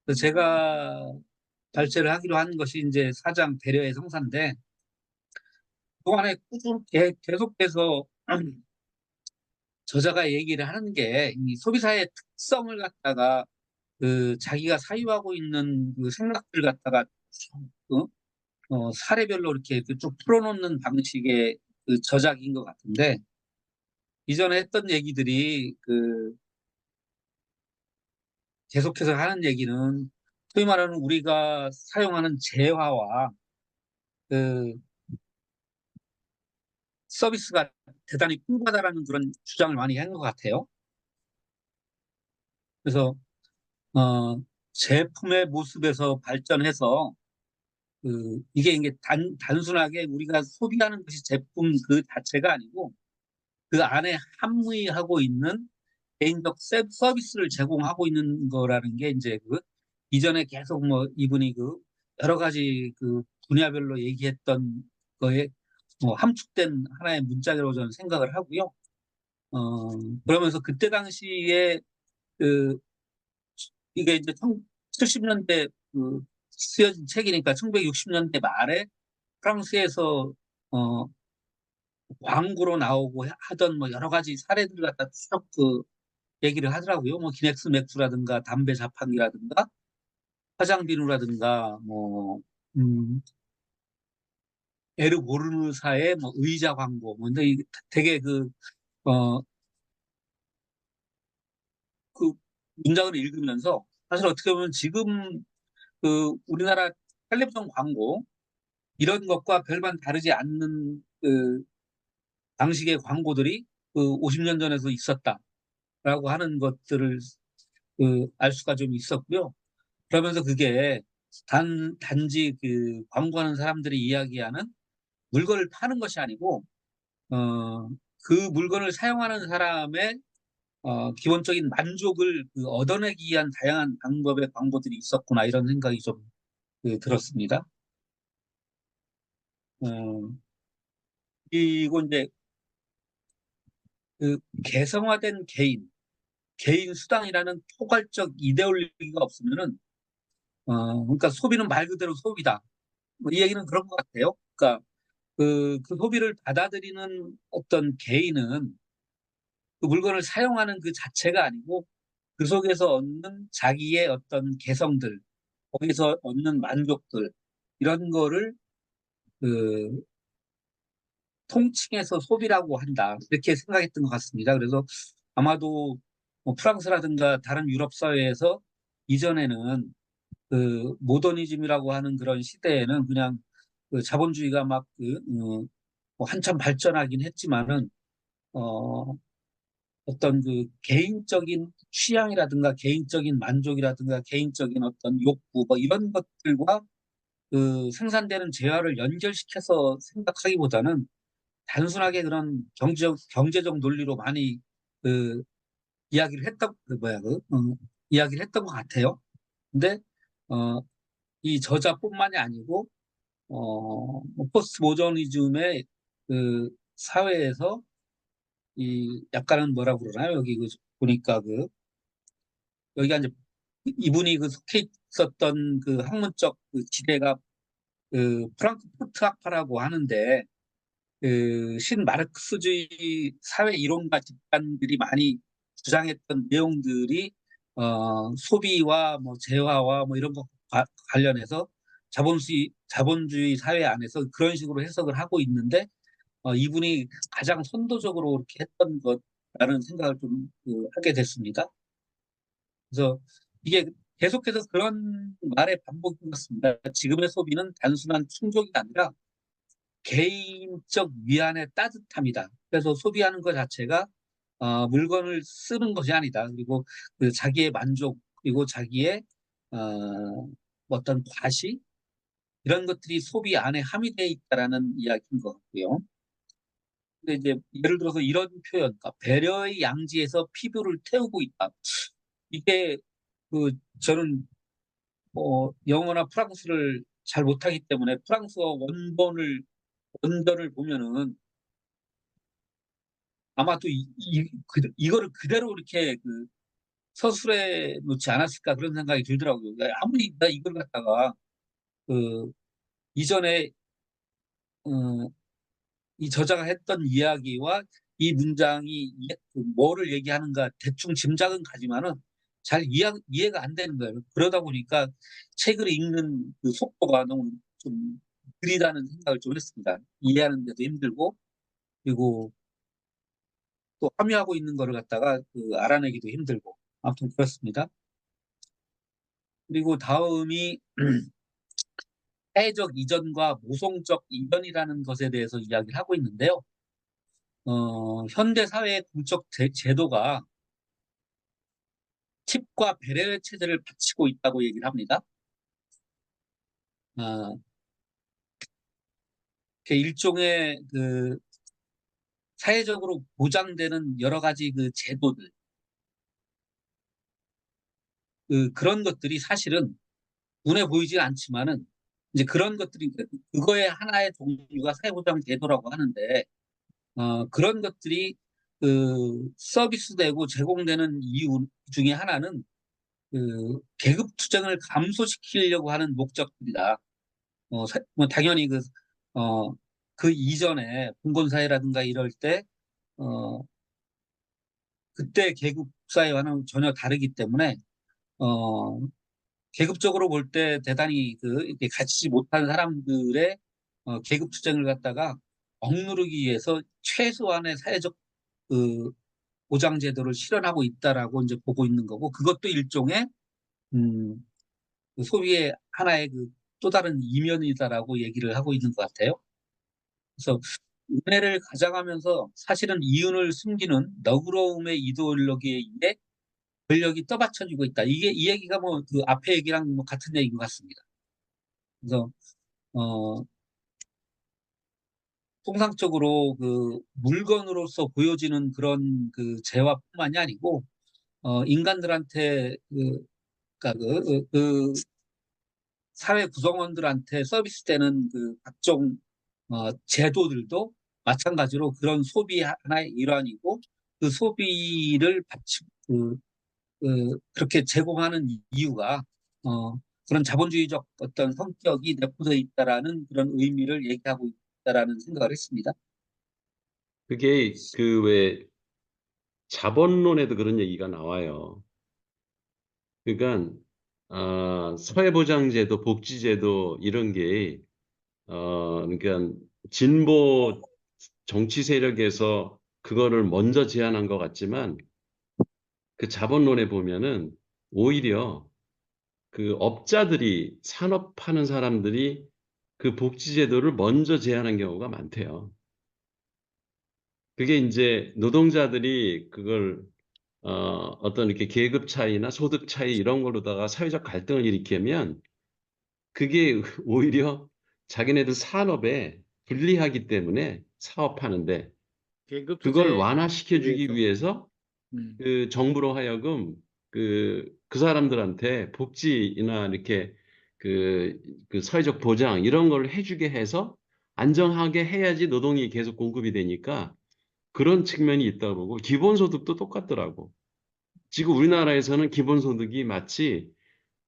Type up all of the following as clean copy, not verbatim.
그래서 제가 발제를 하기로 한 것이 이제 사장 배려의 성사인데, 그동안에 꾸준히 계속해서 저자가 얘기를 하는 게 이 소비사의 특성을 갖다가 그 자기가 사유하고 있는 그 생각들 갖다가 쭉, 사례별로 이렇게 그쭉 풀어놓는 방식의 그 저작인 것 같은데, 이전에 했던 얘기들이 그 계속해서 하는 얘기는 소위 말하는 우리가 사용하는 재화와 그 서비스가 대단히 풍부하다라는 그런 주장을 많이 한 것 같아요. 그래서 제품의 모습에서 발전해서 이게 단순하게 우리가 소비하는 것이 제품 그 자체가 아니고 그 안에 함의하고 있는 개인적 서비스를 제공하고 있는 거라는 게 이제 그 이전에 계속 뭐 이분이 그 여러 가지 그 분야별로 얘기했던 거에 뭐 함축된 하나의 문장이라고 저는 생각을 하고요. 그러면서 그때 당시에 그 이게 이제 70년대 그 쓰여진 책이니까 1960년대 말에 프랑스에서 어 광고로 나오고 하던 뭐 여러 가지 사례들 갖다 쭉 그 얘기를 하더라고요. 뭐 기넥스 맥주라든가 담배 자판기라든가 화장 비누라든가 뭐 에르보르사의 뭐 의자 광고 뭐 근데 되게 어, 그 문장을 읽으면서 사실 어떻게 보면 지금 그 우리나라 텔레비전 광고 이런 것과 별반 다르지 않는 그 방식의 광고들이 그 50년 전에도 있었다라고 하는 것들을 그 알 수가 좀 있었고요. 그러면서 그게 단지 그 광고하는 사람들이 이야기하는 물건을 파는 것이 아니고 어, 그 물건을 사용하는 사람의 기본적인 만족을 그 얻어내기 위한 다양한 방법의 광고들이 있었구나 이런 생각이 좀 들었습니다. 어, 그리고 이제 그 개성화된 개인 수당이라는 포괄적 이데올로기가 없으면은 그러니까 소비는 말 그대로 소비다. 뭐이 얘기는 그런 것 같아요. 그러니까 그 소비를 받아들이는 어떤 개인은 그 물건을 사용하는 그 자체가 아니고 그 속에서 얻는 자기의 어떤 개성들, 거기서 얻는 만족들 이런 거를 그 통칭해서 소비라고 한다. 이렇게 생각했던 것 같습니다. 그래서 아마도 뭐 프랑스라든가 다른 유럽 사회에서 이전에는 그 모더니즘이라고 하는 그런 시대에는 그냥 그 자본주의가 뭐 한참 발전하긴 했지만은 어, 어떤 그 개인적인 취향이라든가 개인적인 만족이라든가 개인적인 어떤 욕구 뭐 이런 것들과 그 생산되는 재화를 연결시켜서 생각하기보다는 단순하게 그런 경제적 논리로 많이 그 이야기를 했던 이야기를 했던 것 같아요. 근데 어, 이 저자뿐만이 아니고 뭐 포스트 모더니즘의 그 사회에서 이 약간은 뭐라고 그러나요? 여기 그 보니까 여기가 이제 이분이 그 속해 있었던 그 학문적 그 지대가 그 프랑크푸르트 학파라고 하는데 그 신마르크스주의 사회 이론가 집단들이 많이 주장했던 내용들이 소비와 뭐 재화와 뭐 이런 거 관련해서 자본주의 사회 안에서 그런 식으로 해석을 하고 있는데 이분이 가장 선도적으로 이렇게 했던 것라는 생각을 좀 하게 됐습니다. 그래서 이게 계속해서 그런 말의 반복인 것 같습니다. 지금의 소비는 단순한 충족이 아니라 개인적 위안의 따뜻함이다. 그래서 소비하는 것 자체가 물건을 쓰는 것이 아니다. 그리고 그 자기의 만족 그리고 자기의 어떤 과시 이런 것들이 소비 안에 함유되어 있다라는 이야기인 것 같고요. 근데 이제 예를 들어서 이런 표현, 그러니까 배려의 양지에서 피부를 태우고 있다. 이게 그 저는 영어나 프랑스를 잘 못하기 때문에 프랑스어 원본을 보면은 아마도 이거를 그대로 이렇게 그 서술해 놓지 않았을까 그런 생각이 들더라고요. 그러니까 아무리 나 이걸 갖다가 그 이전에 어, 이 저자가 했던 이야기와 이 문장이 그 뭐를 얘기하는가 대충 짐작은 가지만은 잘 이해가 안 되는 거예요. 그러다 보니까 책을 읽는 그 속도가 너무 좀 느리다는 생각을 좀 했습니다. 이해하는 데도 힘들고 그리고 또 함유하고 있는 거를 갖다가 그 알아내기도 힘들고 아무튼 그렇습니다. 그리고 다음이 사회적 이전과 모성적 이전이라는 것에 대해서 이야기를 하고 있는데요. 현대 사회의 공적 제도가 팁과 배려의 체제를 바치고 있다고 얘기를 합니다. 어, 그 일종의 그 사회적으로 보장되는 여러 가지 그 제도들, 그런 것들이 사실은 눈에 보이지 않지만은 이제 그런 것들이 그거의 하나의 종류가 사회보장 제도라고 하는데 그런 것들이 그 서비스되고 제공되는 이유 중에 하나는 그 계급 투쟁을 감소시키려고 하는 목적들이다. 뭐 당연히 어, 그 이전에 봉건사회라든가 이럴 때, 어, 그때 계급 사회와는 전혀 다르기 때문에, 어, 계급적으로 볼 때 대단히 이렇게 갖추지 못한 사람들의 계급 투쟁을 갖다가 억누르기 위해서 최소한의 사회적 그 보장 제도를 실현하고 있다라고 이제 보고 있는 거고, 그것도 일종의, 음, 그 소비의 하나의 또 다른 이면이다라고 얘기를 하고 있는 것 같아요. 그래서 은혜를 가장하면서 사실은 이윤을 숨기는 너그러움의 이데올로기에 의해 권력이 떠받쳐지고 있다. 이 얘기가 뭐 그 앞에 얘기랑 뭐 같은 얘기인 것 같습니다. 그래서 어, 통상적으로 그 물건으로서 보여지는 그런 그 재화뿐만이 아니고 인간들한테 그러니까 사회 구성원들한테 서비스되는 그 각종 제도들도 마찬가지로 그런 소비 하나의 일환이고 그 소비를 그렇게 제공하는 이유가 어, 그런 자본주의적 어떤 성격이 내포되어 있다라는 그런 의미를 얘기하고 있다라는 생각을 했습니다. 그게 그 왜 자본론에도 그런 얘기가 나와요. 그러니까 사회보장제도, 복지제도 이런 게 그러니까 진보 정치 세력에서 그거를 먼저 제안한 것 같지만 그 자본론에 보면은 오히려 그 업자들이 산업하는 사람들이 그 복지제도를 먼저 제안한 경우가 많대요. 그게 이제 노동자들이 그걸 어떤 이렇게 계급 차이나 소득 차이 이런 걸로다가 사회적 갈등을 일으키면 그게 오히려 자기네들 산업에 불리하기 때문에 사업하는데 계급 그걸 투쟁에 완화시켜주기 의해서 위해서 그 정부로 하여금 그 사람들한테 복지나 이렇게 그 사회적 보장 이런 걸 해주게 해서 안정하게 해야지 노동이 계속 공급이 되니까 그런 측면이 있다고 그러고 기본소득도 똑같더라고. 지금 우리나라에서는 기본소득이 마치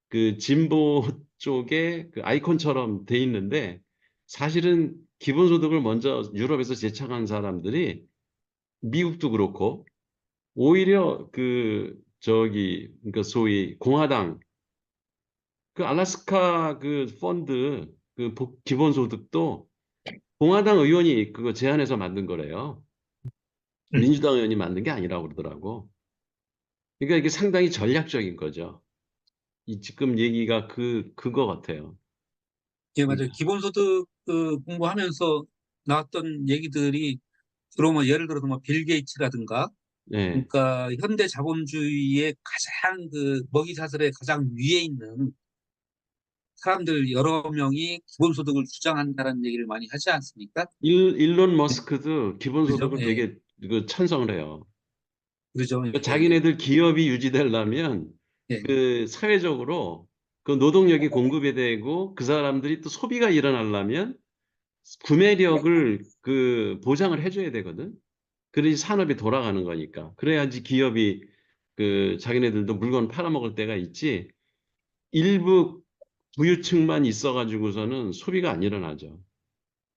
그 진보 쪽에 그 아이콘처럼 돼 있는데 사실은 기본소득을 먼저 유럽에서 제창한 사람들이 미국도 그렇고 오히려 그러니까 소위 공화당 그 알래스카 그 펀드 기본소득도 공화당 의원이 그거 제안해서 만든 거래요. 민주당 의원이 만든 게 아니라고 그러더라고. 그러니까 이게 상당히 전략적인 거죠. 이 지금 얘기가 그거 같아요. 예, 맞아요. 기본소득 공부하면서 나왔던 얘기들이 주로 뭐 예를 들어서 뭐 빌 게이츠라든가 네. 그러니까 현대 자본주의의 가장 먹이사슬의 가장 위에 있는 사람들 여러 명이 기본소득을 주장한다는 얘기를 많이 하지 않습니까? 일론 네, 머스크도 그죠? 기본소득을 예, 되게 찬성을 해요. 그죠? 예, 그러니까 예, 자기네들 기업이 유지되려면 예. 그 사회적으로 그 노동력이 공급이 되고 그 사람들이 또 소비가 일어나려면 구매력을 그 보장을 해줘야 되거든. 그래야지 산업이 돌아가는 거니까. 그래야지 기업이 그 자기네들도 물건 팔아먹을 때가 있지. 일부 부유층만 있어가지고서는 소비가 안 일어나죠.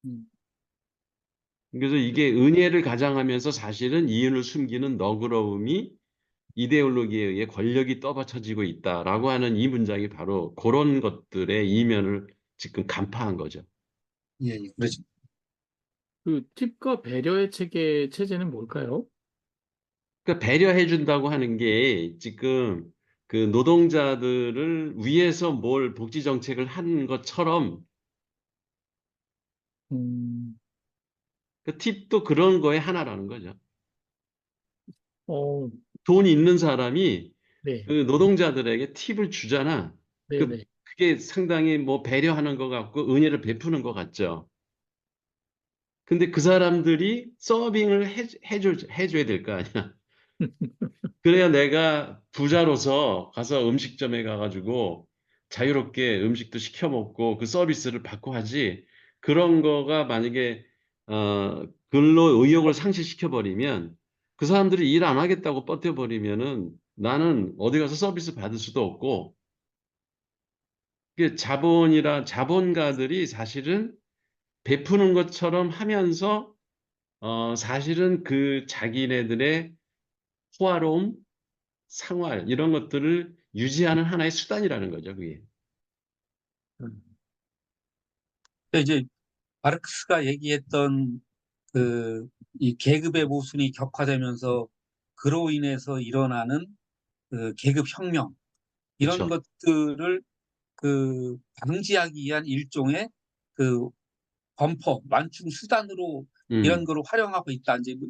음, 그래서 이게 은혜를 가장하면서 사실은 이윤을 숨기는 너그러움이 이데올로기에 의해 권력이 떠받쳐지고 있다라고 하는 이 문장이 바로 그런 것들의 이면을 지금 간파한 거죠. 예, 예, 그렇죠. 그 팁과 배려의 체제는 뭘까요? 그러니까 배려해 준다고 하는 게 지금 그 노동자들을 위해서 뭘 복지 정책을 한 것처럼 음, 그 팁도 그런 거의 하나라는 거죠. 어, 돈 있는 사람이 네, 그 노동자들에게 팁을 주잖아. 네, 네. 그게 상당히 뭐 배려하는 것 같고 은혜를 베푸는 것 같죠. 근데 그 사람들이 서빙을 해줘야 될 거 아니야. 그래야 내가 부자로서 가서 음식점에 가가지고 자유롭게 음식도 시켜 먹고 그 서비스를 받고 하지. 그런 거가 만약에 근로 의욕을 상실시켜 버리면 그 사람들이 일 안 하겠다고 버텨 버리면은 나는 어디 가서 서비스 받을 수도 없고 그 자본가들이 사실은 베푸는 것처럼 하면서 사실은 그 자기네들의 호화로움, 생활 이런 것들을 유지하는 하나의 수단이라는 거죠, 그게. 음, 근데 이제 마르크스가 얘기했던 그 이 계급의 모순이 격화되면서 그로 인해서 일어나는 그 계급 혁명 이런 그렇죠. 것들을 그 방지하기 위한 일종의 그 범퍼 완충 수단으로 이런 음, 거를 활용하고 있다. 이제 뭐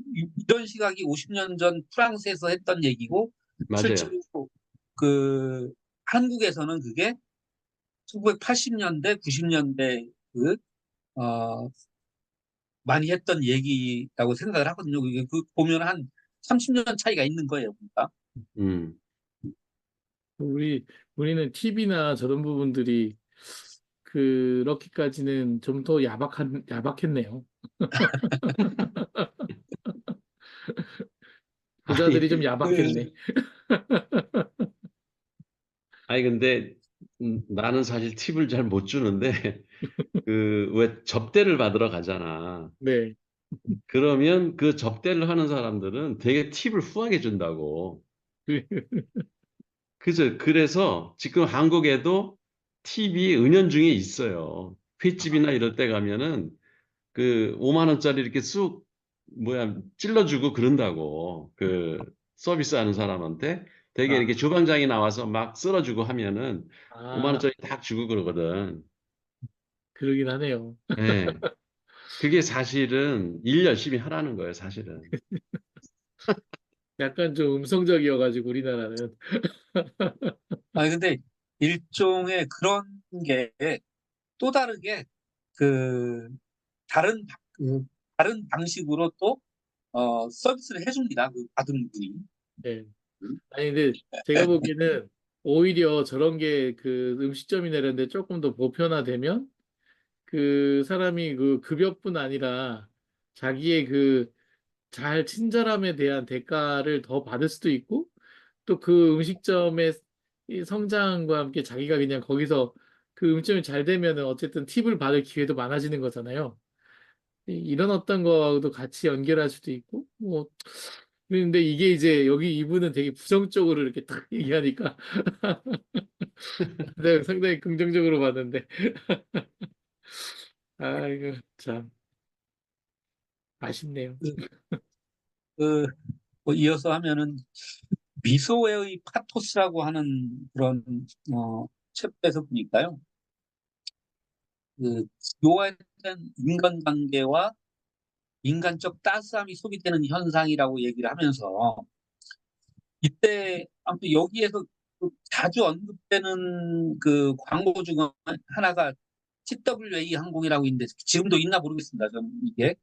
이런 시각이 50년 전 프랑스에서 했던 얘기고 맞아요. 실제로 그 한국에서는 그게 1980년대, 90년대 그 어, 많이 했던 얘기라고 생각을 하거든요. 그게 그 보면 한 30년 차이가 있는 거예요, 그러니까. 음. 우리, 우리는 팁이나 저런 부분들이 그렇게까지는 좀 더 야박했네요. 아니, 부자들이 좀 야박했네. 아니, 근데, 나는 사실 팁을 잘 못 주는데, 그, 왜 접대를 받으러 가잖아. 네. 그러면 그 접대를 하는 사람들은 되게 팁을 후하게 준다고. 그죠? 그래서 지금 한국에도 팁이 은연중에 있어요. 횟집이나 이럴 때 가면은 그 5만 원짜리 이렇게 쑥 뭐야 찔러주고 그런다고 그 서비스 하는 사람한테 되게 아, 이렇게 주방장이 나와서 막 쓸어주고 하면은 5만 아, 원짜리 딱 주고 그러거든. 그러긴 하네요. 예. 그게 사실은 일 열심히 하라는 거예요, 사실은. 약간 좀 음성적이어가지고 우리나라는. 아니 근데 일종의 그런 게 또 다르게 그 다른 그 다른 방식으로 또 서비스를 해줍니다. 그 받은 분이. 네. 아니, 근데 제가 보기에는 오히려 저런 게 그 음식점이나 이런 데 조금 더 보편화되면 그 사람이 그 급여뿐 아니라 자기의 그 잘 친절함에 대한 대가를 더 받을 수도 있고 또 그 음식점의 이 성장과 함께 자기가 그냥 거기서 그 음식점이 잘 되면은 어쨌든 팁을 받을 기회도 많아지는 거잖아요. 이런 어떤 거도 같이 연결할 수도 있고 뭐 근데 이게 이제 여기 이분은 되게 부정적으로 이렇게 딱 얘기하니까 내가 상당히 긍정적으로 봤는데 아이고 참 아쉽네요. 그, 그, 뭐 이어서 하면은 미소의 파토스라고 하는 그런 챕터에서 보니까요. 그 요한된 인간관계와 인간적 따스함이 소비되는 현상이라고 얘기를 하면서 이때 아무튼 여기에서 그 자주 언급되는 그 광고 중 하나가 TWA 항공이라고 있는데 지금도 있나 모르겠습니다. 좀 이게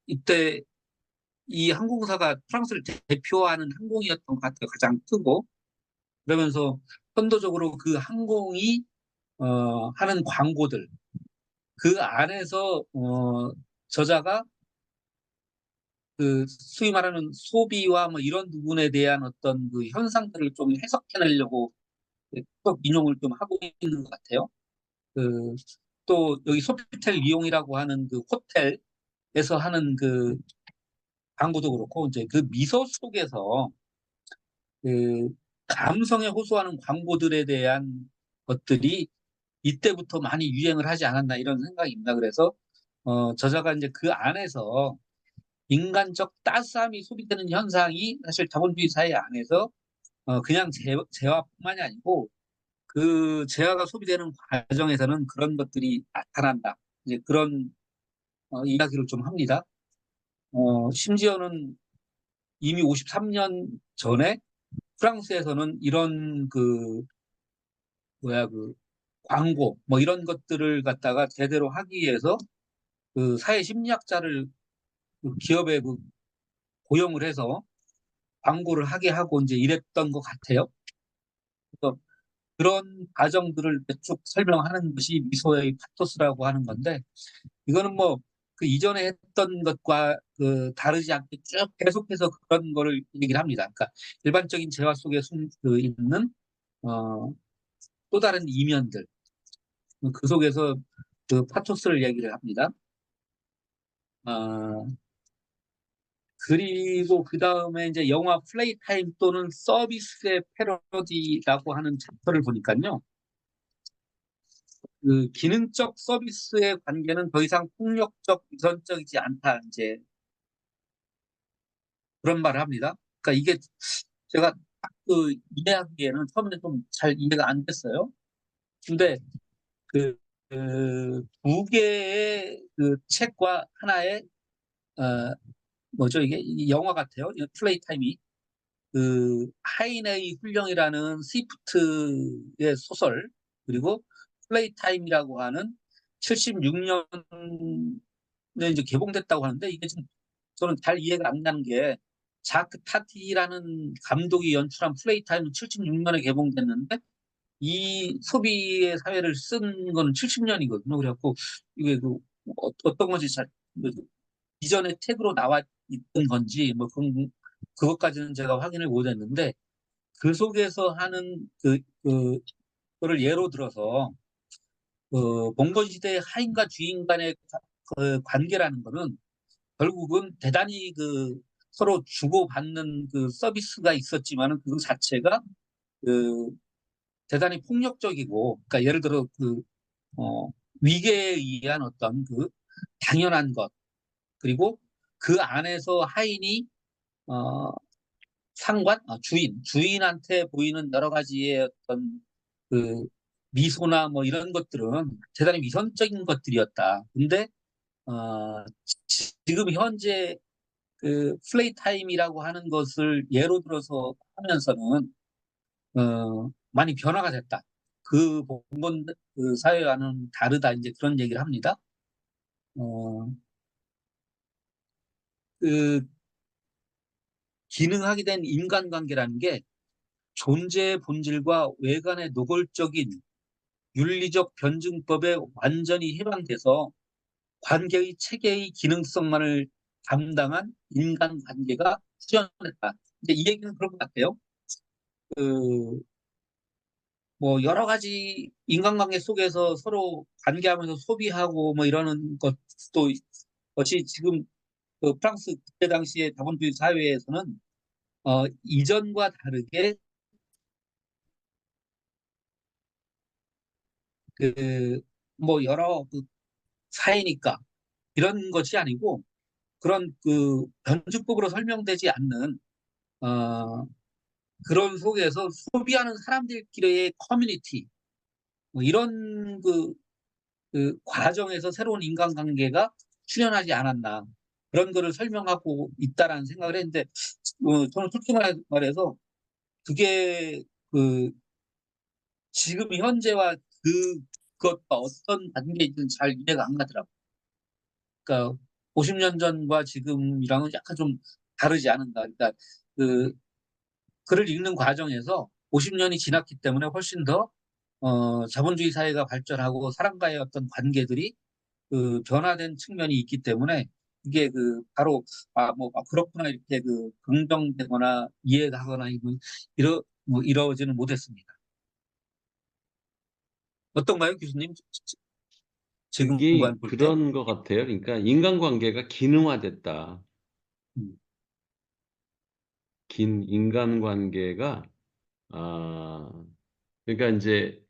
이때 이 항공사가 프랑스를 대표하는 항공이었던 것 같아요. 가장 크고 그러면서 선도적으로 그 항공이 하는 광고들 그 안에서 저자가 그 소위 말하는 소비와 뭐 이런 부분에 대한 어떤 그 현상들을 좀 해석해내려고 또 인용을 좀 하고 있는 것 같아요. 그 또 여기 소피텔 리옹이라고 하는 그 호텔에서 하는 그 광고도 그렇고 이제 그 미소 속에서 그 감성에 호소하는 광고들에 대한 것들이 이때부터 많이 유행을 하지 않았나 이런 생각입니다. 그래서 저자가 이제 그 안에서 인간적 따스함이 소비되는 현상이 사실 자본주의 사회 안에서 그냥 재화뿐만이 아니고 그 재화가 소비되는 과정에서는 그런 것들이 나타난다. 이제 그런 이야기를 좀 합니다. 심지어는 이미 53년 전에 프랑스에서는 이런 그 뭐야 그 광고 뭐 이런 것들을 갖다가 제대로 하기 위해서 그 사회 심리학자를 그 기업에 그 고용을 해서 광고를 하게 하고 이제 이랬던 것 같아요. 그래서 그런 과정들을 쭉 설명하는 것이 미소의 파토스라고 하는 건데 이거는 뭐 그 이전에 했던 것과 그 다르지 않게 쭉 계속해서 그런 거를 얘기를 합니다. 그러니까 일반적인 재화 속에 있는 어, 또 다른 이면들 그 속에서 그 파토스를 얘기를 합니다. 어, 그리고 그 다음에 이제 영화 플레이 타임 또는 서비스의 패러디라고 하는 챕터를 보니까요. 그 기능적 서비스의 관계는 더 이상 폭력적, 유선적이지 않다. 이제 그런 말을 합니다. 그러니까 이게 제가 그 이해하기에는 처음에 좀 잘 이해가 안 됐어요. 근데 그, 두 개의 그 책과 하나의 어, 뭐죠 이게 이 영화 같아요. 플레이 타임이 그 하인의 훈령이라는 스위프트의 소설 그리고 플레이 타임이라고 하는 76년에 이제 개봉됐다고 하는데 이게 지금 저는 잘 이해가 안 가는 게 자크 타티라는 감독이 연출한 플레이 타임은 76년에 개봉됐는데 이 소비의 사회를 쓴 거는 70년이거든요. 그래갖고 이게 그 어떤 건지 잘 이전에 책으로 나와 있던 건지 뭐 그것까지는 제가 확인을 못했는데 그 속에서 하는 그거를 예로 들어서 봉건 시대의 하인과 주인 간의 그 관계라는 거는 결국은 대단히 그 서로 주고받는 그 서비스가 있었지만은 그 자체가 그 대단히 폭력적이고 그러니까 예를 들어 어, 위계에 의한 어떤 그 당연한 것 그리고 그 안에서 하인이 어, 주인한테 보이는 여러 가지의 어떤 그 미소나 뭐 이런 것들은 대단히 위선적인 것들이었다. 근데 어, 지금 현재 그 플레이 타임이라고 하는 것을 예로 들어서 하면서는 많이 변화가 됐다. 그 본본 그 사회와는 다르다. 이제 그런 얘기를 합니다. 어, 그 기능하게 된 인간관계라는 게 존재의 본질과 외관의 노골적인 윤리적 변증법에 완전히 해방돼서 관계의 체계의 기능성만을 담당한 인간관계가 수련했다. 이제 이 얘기는 그런 것 같아요. 그 뭐 여러 가지 인간관계 속에서 서로 관계하면서 소비하고 뭐 이러는 것이 지금 그 프랑스 그때 당시의 자본주의 사회에서는 이전과 다르게 그 뭐 여러 그 사회니까 이런 것이 아니고 그런 그 변주법으로 설명되지 않는 어, 그런 속에서 소비하는 사람들끼리의 커뮤니티 뭐 이런 그 과정에서 새로운 인간관계가 출현하지 않았나 그런 거를 설명하고 있다라는 생각을 했는데 저는 솔직히 말해서 그게 그 지금 현재와 그것과 어떤 관계인지 잘 이해가 안 가더라고요. 그러니까 50년 전과 지금이랑은 약간 좀 다르지 않은가. 그러니까 그 글을 읽는 과정에서 50년이 지났기 때문에 훨씬 더 자본주의 사회가 발전하고 사람과의 어떤 관계들이 그 변화된 측면이 있기 때문에 이게 바로 그렇구나 이렇게 긍정되거나 이해하거나 이러지는 못했습니다. 어떤가요, 교수님? 지금 그게 볼 때? 그런 것 같아요. 그러니까 인간관계가 기능화됐다. 음, 인간관계가 그러니까 이제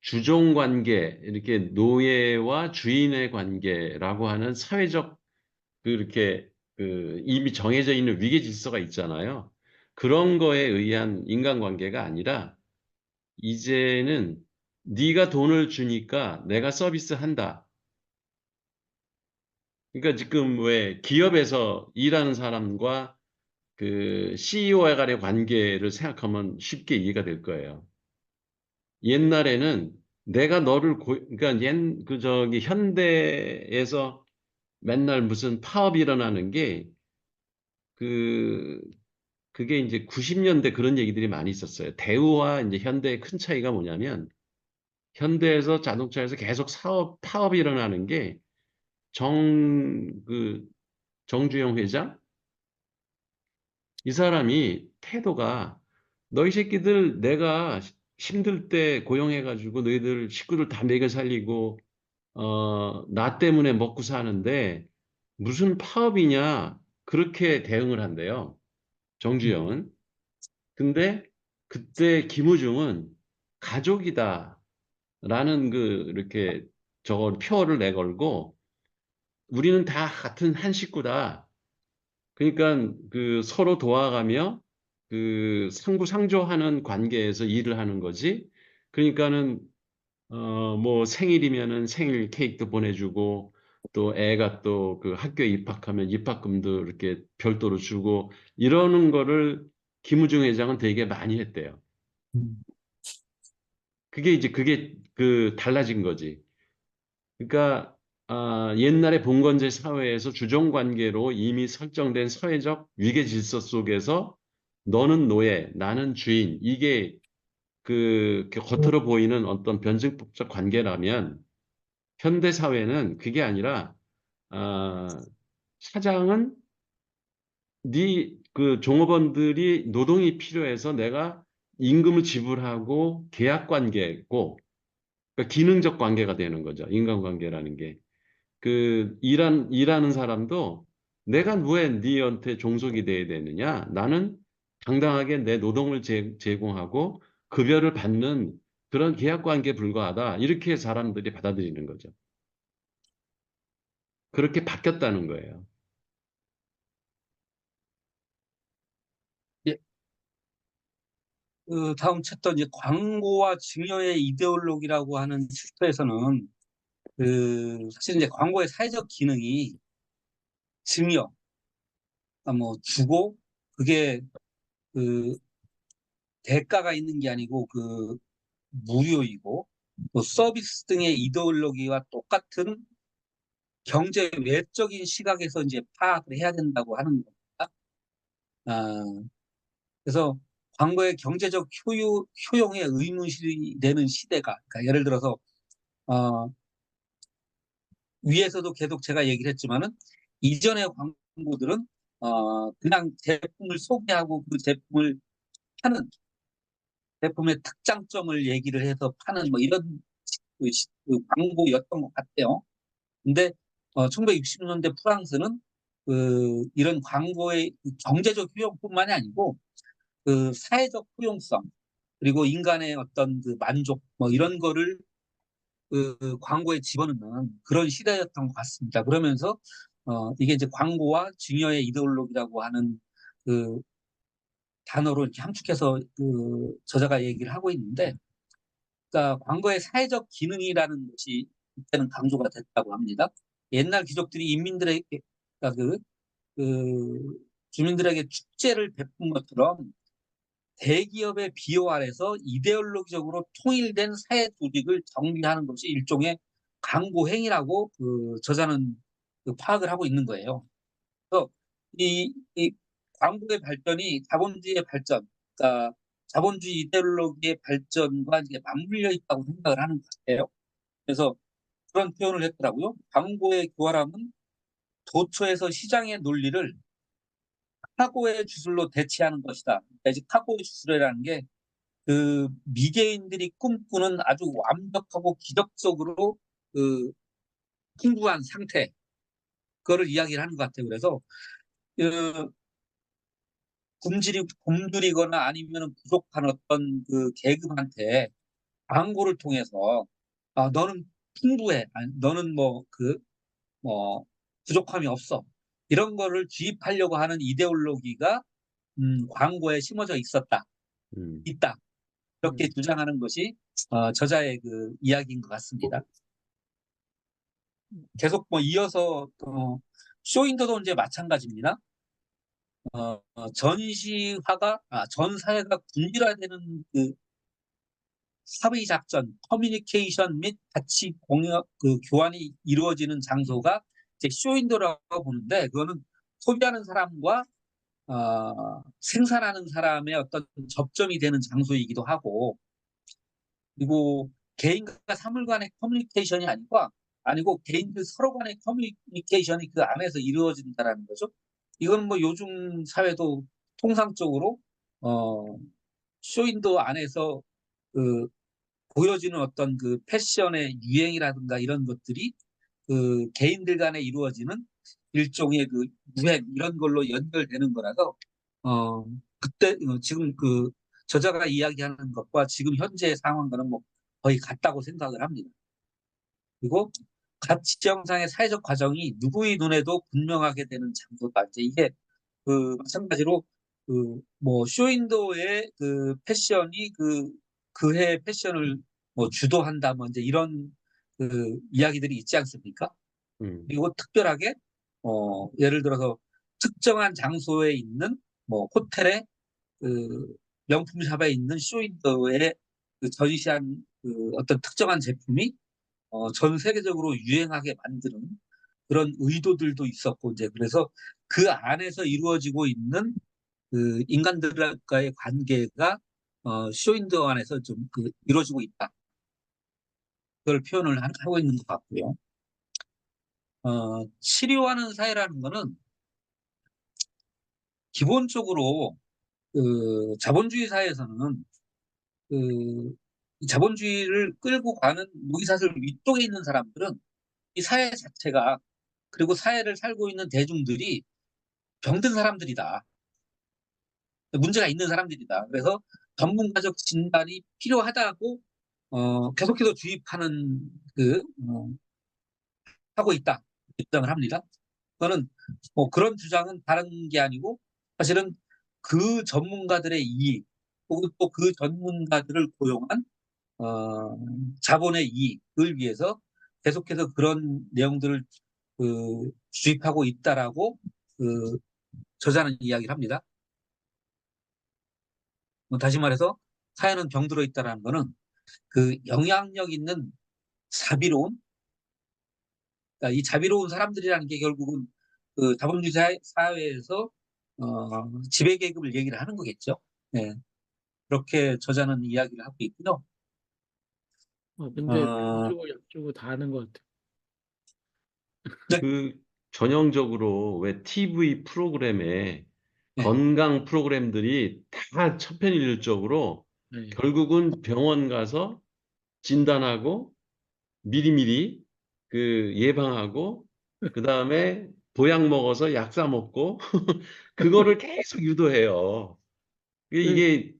주종 관계, 이렇게 노예와 주인의 관계라고 하는 사회적 그렇게 이미 정해져 있는 위계 질서가 있잖아요. 그런 거에 의한 인간관계가 아니라 이제는 네가 돈을 주니까 내가 서비스한다. 그러니까 지금 왜 기업에서 일하는 사람과 그 CEO와 간의 관계를 생각하면 쉽게 이해가 될 거예요. 옛날에는 내가 너를 그러니까 현대에서 맨날 무슨 파업이 일어나는 게 그 그게 이제 90년대 그런 얘기들이 많이 있었어요. 대우와 이제 현대의 큰 차이가 뭐냐면 현대에서 자동차에서 계속 파업이 일어나는 게 정주영 회장 이 사람이 태도가 너희 새끼들 내가 힘들 때 고용해가지고 너희들 식구들 다 먹여 살리고 나 때문에 먹고 사는데 무슨 파업이냐 그렇게 대응을 한대요. 음, 정주영은. 근데 그때 김우중은 가족이다라는 이렇게 저걸 표어를 내걸고 우리는 다 같은 한 식구다. 그러니까 서로 도와가며 상부상조하는 관계에서 일을 하는 거지. 그러니까는 뭐 생일이면은 생일 케이크도 보내주고 또 애가 또 학교에 입학하면 입학금도 이렇게 별도로 주고 이러는 거를 김우중 회장은 되게 많이 했대요. 음, 그게 달라진 거지. 그러니까 옛날에 봉건제 사회에서 주종 관계로 이미 설정된 사회적 위계 질서 속에서 너는 노예, 나는 주인 이게 겉으로 보이는 어떤 변증법적 관계라면 현대 사회는 그게 아니라 아, 사장은 종업원들이 노동이 필요해서 내가 임금을 지불하고 계약 관계고 그러니까 기능적 관계가 되는 거죠. 인간관계라는 게. 일하는 사람도 내가 왜 니한테 종속이 돼야 되느냐? 나는 당당하게 내 노동을 제공하고 급여를 받는 그런 계약 관계에 불과하다. 이렇게 사람들이 받아들이는 거죠. 그렇게 바뀌었다는 거예요. 예, 다음 챕터 이제 광고와 증여의 이데올로기라고 하는 챕터에서는 사실 이제 광고의 사회적 기능이 증여, 주고 그게 그 대가가 있는 게 아니고 무료이고 또 서비스 등의 이데올로기와 똑같은 경제 외적인 시각에서 이제 파악을 해야 된다고 하는 겁니다. 아, 그래서 광고의 경제적 효용에 의문시 되는 시대가, 그러니까 예를 들어서 어, 위에서도 계속 제가 얘기를 했지만은 이전의 광고들은 그냥 제품을 소개하고 그 제품을 파는 제품의 특장점을 얘기를 해서 파는 뭐 이런 광고였던 것 같아요. 근데 1960년대 프랑스는 이런 광고의 경제적 효용뿐만이 아니고 사회적 효용성 그리고 인간의 어떤 만족 뭐 이런 거를 광고에 집어넣는 그런 시대였던 것 같습니다. 그러면서 이게 이제 광고와 증여의 이데올로기라고 하는 그 단어로 이렇게 함축해서 저자가 얘기를 하고 있는데, 그러니까 광고의 사회적 기능이라는 것이 이때는 강조가 됐다고 합니다. 옛날 귀족들이 인민들에게, 그러니까 주민들에게 축제를 베푼 것처럼 대기업의 비호 아래서 이데올로기적으로 통일된 사회 조직을 정비하는 것이 일종의 광고 행위라고 저자는 파악을 하고 있는 거예요. 그래서 이 광고의 발전이 자본주의의 발전, 그러니까 자본주의 이데올로기의 발전과 이제 맞물려 있다고 생각을 하는 것 같아요. 그래서 그런 표현을 했더라고요. 광고의 교활함은 도처에서 시장의 논리를 카고의 주술로 대체하는 것이다. 그러니까 카고의 주술이라는 게 그 미개인들이 꿈꾸는 아주 완벽하고 기적적으로 그 풍부한 상태, 그거를 이야기를 하는 것 같아요. 그래서 그 굶주리거나 아니면 부족한 어떤 그 계급한테 광고를 통해서 너는 풍부해, 아니, 너는 뭐 부족함이 없어, 이런 거를 주입하려고 하는 이데올로기가 광고에 심어져 음. 있다. 이렇게 음. 주장하는 것이 저자의 그 이야기인 것 같습니다. 계속 뭐 이어서 쇼윈도도 이제 마찬가지입니다. 전 사회가 균일화되는 그 사회 작전, 커뮤니케이션 및 가치 공유, 그 교환이 이루어지는 장소가 이제 쇼윈도라고 보는데, 그거는 소비하는 사람과 생산하는 사람의 어떤 접점이 되는 장소이기도 하고, 그리고 개인과 사물 간의 커뮤니케이션이 아니고 개인들 서로 간의 커뮤니케이션이 그 안에서 이루어진다라는 거죠. 이건 뭐 요즘 사회도 통상적으로 어, 쇼윈도 안에서 그 보여지는 어떤 그 패션의 유행이라든가 이런 것들이 그 개인들 간에 이루어지는 일종의 그 유행, 이런 걸로 연결되는 거라서 어 그때 지금 그 저자가 이야기하는 것과 지금 현재의 상황과는 뭐 거의 같다고 생각을 합니다. 그리고 가치 형상의 사회적 과정이 누구의 눈에도 분명하게 되는 장소다. 이제 이게 그 마찬가지로 그 뭐 쇼윈도의 그 패션이 그해 패션을 뭐 주도한다, 뭐 이제 이런 그 이야기들이 있지 않습니까? 음. 그리고 특별하게 예를 들어서 특정한 장소에 있는 뭐 호텔의 그 명품샵에 있는 쇼윈도에 그 전시한 그 어떤 특정한 제품이 전 세계적으로 유행하게 만드는 그런 의도들도 있었고, 이제 그래서 그 안에서 이루어지고 있는 그 인간들과의 관계가 쇼윈도 안에서 좀 이루어지고 있다. 그걸 표현을 하고 있는 것 같고요. 치료하는 사회라는 거는 기본적으로 그 자본주의 사회에서는 그 자본주의를 끌고 가는 모기사슬 위쪽에 있는 사람들은 이 사회 자체가, 그리고 사회를 살고 있는 대중들이 병든 사람들이다. 문제가 있는 사람들이다. 그래서 전문가적 진단이 필요하다고 계속해서 주입하는 하고 있다. 주장을 합니다. 그거는 뭐 그런 주장은 다른 게 아니고 사실은 그 전문가들의 이익, 혹은 또 그 전문가들을 고용한 자본의 이익을 위해서 계속해서 그런 내용들을 주입하고 있다라고 그 저자는 이야기를 합니다. 다시 말해서 사회는 병들어 있다라는 거는 그 영향력 있는 자비로운, 그러니까 이 자비로운 사람들이라는 게 결국은 그 자본주의 사회에서 지배 계급을 얘기를 하는 거겠죠. 네, 그렇게 저자는 이야기를 하고 있고요. 근데 어, 왼쪽고 옆쪽고 다 하는 것 같아요. 네, 그 전형적으로 왜 TV 프로그램에 네, 건강 프로그램들이 다 천편일률적으로 네. 결국은 병원 가서 진단하고 미리미리 그 예방하고 그다음에 보약 먹어서 약 사 먹고 그거를 계속 유도해요. 그, 이게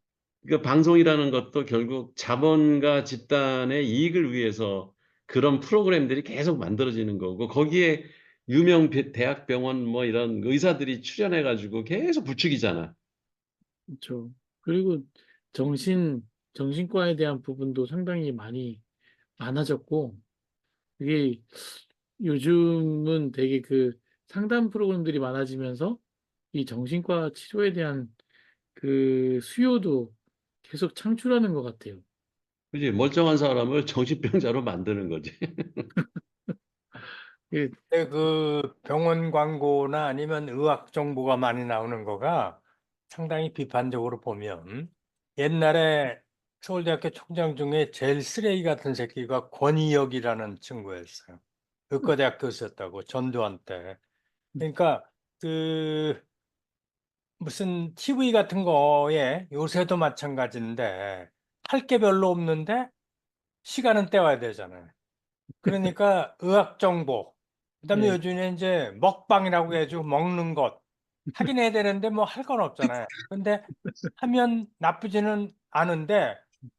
그 방송이라는 것도 결국 자본가 집단의 이익을 위해서 그런 프로그램들이 계속 만들어지는 거고, 거기에 유명 대학병원 뭐 이런 의사들이 출연해 가지고 계속 부추기잖아. 그렇죠. 그리고 정신과에 대한 부분도 상당히 많이 많아졌고, 그게 요즘은 되게 그 상담 프로그램들이 많아지면서 이 정신과 치료에 대한 그 수요도 계속 창출하는 것 같아요. 그지? 멀쩡한 사람을 정신병자로 만드는 거지. 그, 근데 그 병원 광고나 아니면 의학 정보가 많이 나오는 거가 상당히 비판적으로 보면, 옛날에 서울대학교 총장 중에 제일 쓰레기 같은 새끼가 권희역이라는 친구였어요. 의과대학 교수였다고, 전두환 때. 그러니까 그 무슨 TV 같은 거에 요새도 마찬가지인데 할 게 별로 없는데 시간은 때워야 되잖아요. 그러니까 의학 정보, 그다음에 예. 요즘에 이제 먹방이라고 해가지고 먹는 것 하긴 해야 되는데 뭐 할 건 없잖아요. 근데 하면 나쁘지는 않은데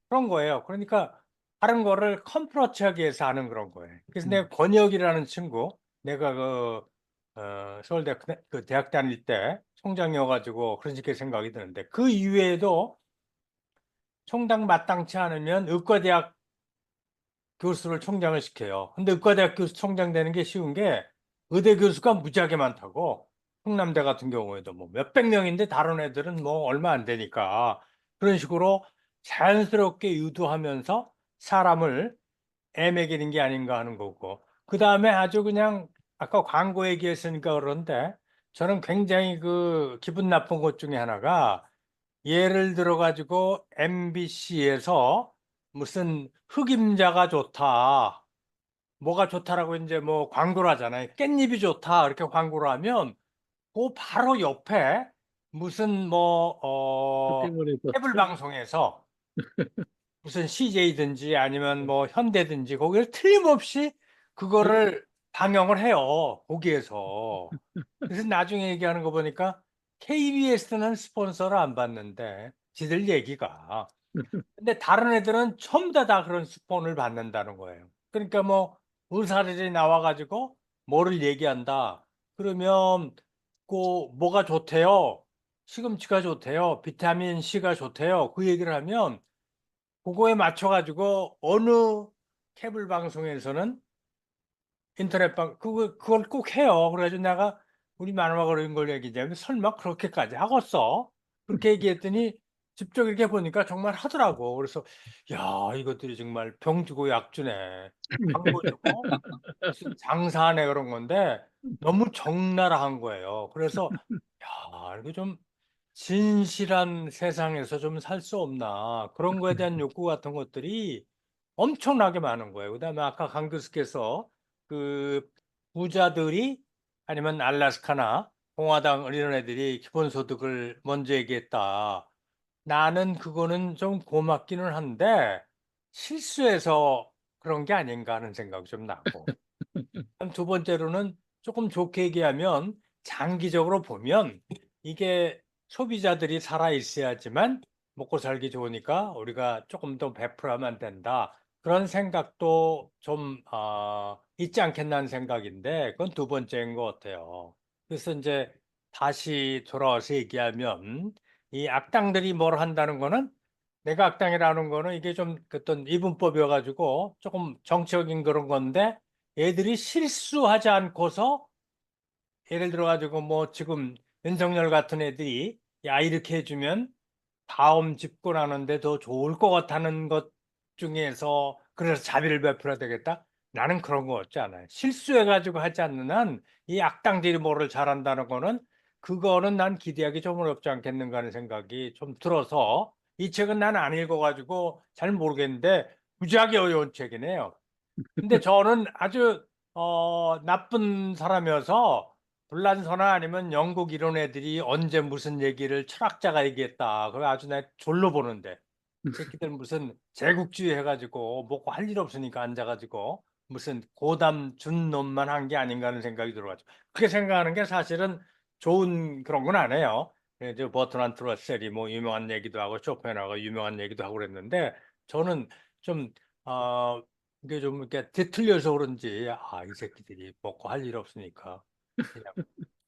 그런 거예요. 그러니까 다른 거를 컨프로치하기 위해서 하는 그런 거예요. 그래서 내가 권혁이라는 친구, 내가 서울대 그 대학 다닐 때 총장이어가지고 그런 식의 생각이 드는데 그 이외에도 총장 마땅치 않으면 의과대학 교수를 총장을 시켜요. 근데 의과대학 교수 총장 되는 게 쉬운 게 의대 교수가 무지하게 많다고. 충남대 같은 경우에도 뭐 몇백 명인데 다른 애들은 뭐 얼마 안 되니까 그런 식으로 자연스럽게 유도하면서 사람을 애매기는 게 아닌가 하는 거고. 그 다음에 아주 그냥 아까 광고 얘기했으니까 그런데 저는 굉장히 그 기분 나쁜 것 중에 하나가 예를 들어 가지고 MBC에서 무슨 흑임자가 좋다. 뭐가 좋다라고 이제 뭐 광고를 하잖아요. 깻잎이 좋다. 이렇게 광고를 하면 그 바로 옆에 무슨 뭐 쇼핑몰에서 케이블 방송에서 무슨 CJ든지 아니면 뭐 현대든지 거기를 틀림없이 그거를 방영을 해요. 거기에서. 그래서 나중에 얘기하는 거 보니까 KBS는 스폰서를 안 받는데 지들 얘기가. 근데 다른 애들은 전부 다 그런 스폰을 받는다는 거예요. 그러니까 뭐 의사들이 나와가지고 뭐를 얘기한다. 그러면 그 뭐가 좋대요. 시금치가 좋대요. 비타민 C가 좋대요. 그 얘기를 하면 그거에 맞춰가지고 어느 케이블 방송에서는 인터넷 그걸 꼭 해요. 그래가지고 내가 우리 마누라가 그런 걸 얘기하면 설마 그렇게까지 하겠어? 그렇게 얘기했더니 직접 이렇게 보니까 정말 하더라고. 그래서 야, 이것들이 정말 병 주고 약 주네. 광고 주고 무슨 장사하네 그런 건데 너무 적나라한 거예요. 그래서 야, 이거 좀 진실한 세상에서 좀 살 수 없나. 그런 거에 대한 욕구 같은 것들이 엄청나게 많은 거예요. 그다음에 아까 강 교수께서 그 부자들이 아니면 알래스카나 공화당 이런 애들이 기본소득을 먼저 얘기했다. 나는 그거는 좀 고맙기는 한데 실수해서 그런 게 아닌가 하는 생각이 좀 나고. 그럼 두 번째로는 조금 좋게 얘기하면 장기적으로 보면 이게 소비자들이 살아 있어야지만 먹고 살기 좋으니까 우리가 조금 더 베풀어야만 된다. 그런 생각도 좀 있지 않겠나는 생각인데 그건 두 번째인 것 같아요. 그래서 이제 다시 돌아와서 얘기하면 이 악당들이 뭘 한다는 거는 내가 악당이라는 거는 이게 좀 어떤 이분법이어가지고 조금 정치적인 그런 건데 애들이 실수하지 않고서 예를 들어 가지고 뭐 지금 윤석열 같은 애들이 야 이렇게 해주면 다음 집권하는데 더 좋을 것 같다는 것 중에서 그래서 자비를 베풀어야 되겠다. 나는 그런 거 같지 않아요. 실수해 가지고 하지 않는 한 이 악당들이 뭐를 잘한다는 거는 그거는 난 기대하기 좀 어렵지 않겠는가 하는 생각이 좀 들어서 이 책은 난 안 읽어가지고 잘 모르겠는데 무지하게 어려운 책이네요. 근데 저는 아주 나쁜 사람이어서 불란서나 아니면 영국 이런 애들이 언제 무슨 얘기를 철학자가 얘기했다. 그걸 아주 내가 졸로 보는데 새끼들 무슨 제국주의 해가지고 뭐고 할 일 없으니까 앉아가지고 무슨 고담 준 놈만 한 게 아닌가 하는 생각이 들어가지고 그렇게 생각하는 게 사실은 좋은 그런 건 아니에요. 저 버트란트 러셀이 뭐 유명한 얘기도 하고 쇼펜하고 유명한 얘기도 하고 그랬는데 저는 좀 이게 좀 이렇게 뒤틀려서 그런지 이 새끼들이 먹고 할 일 없으니까 그냥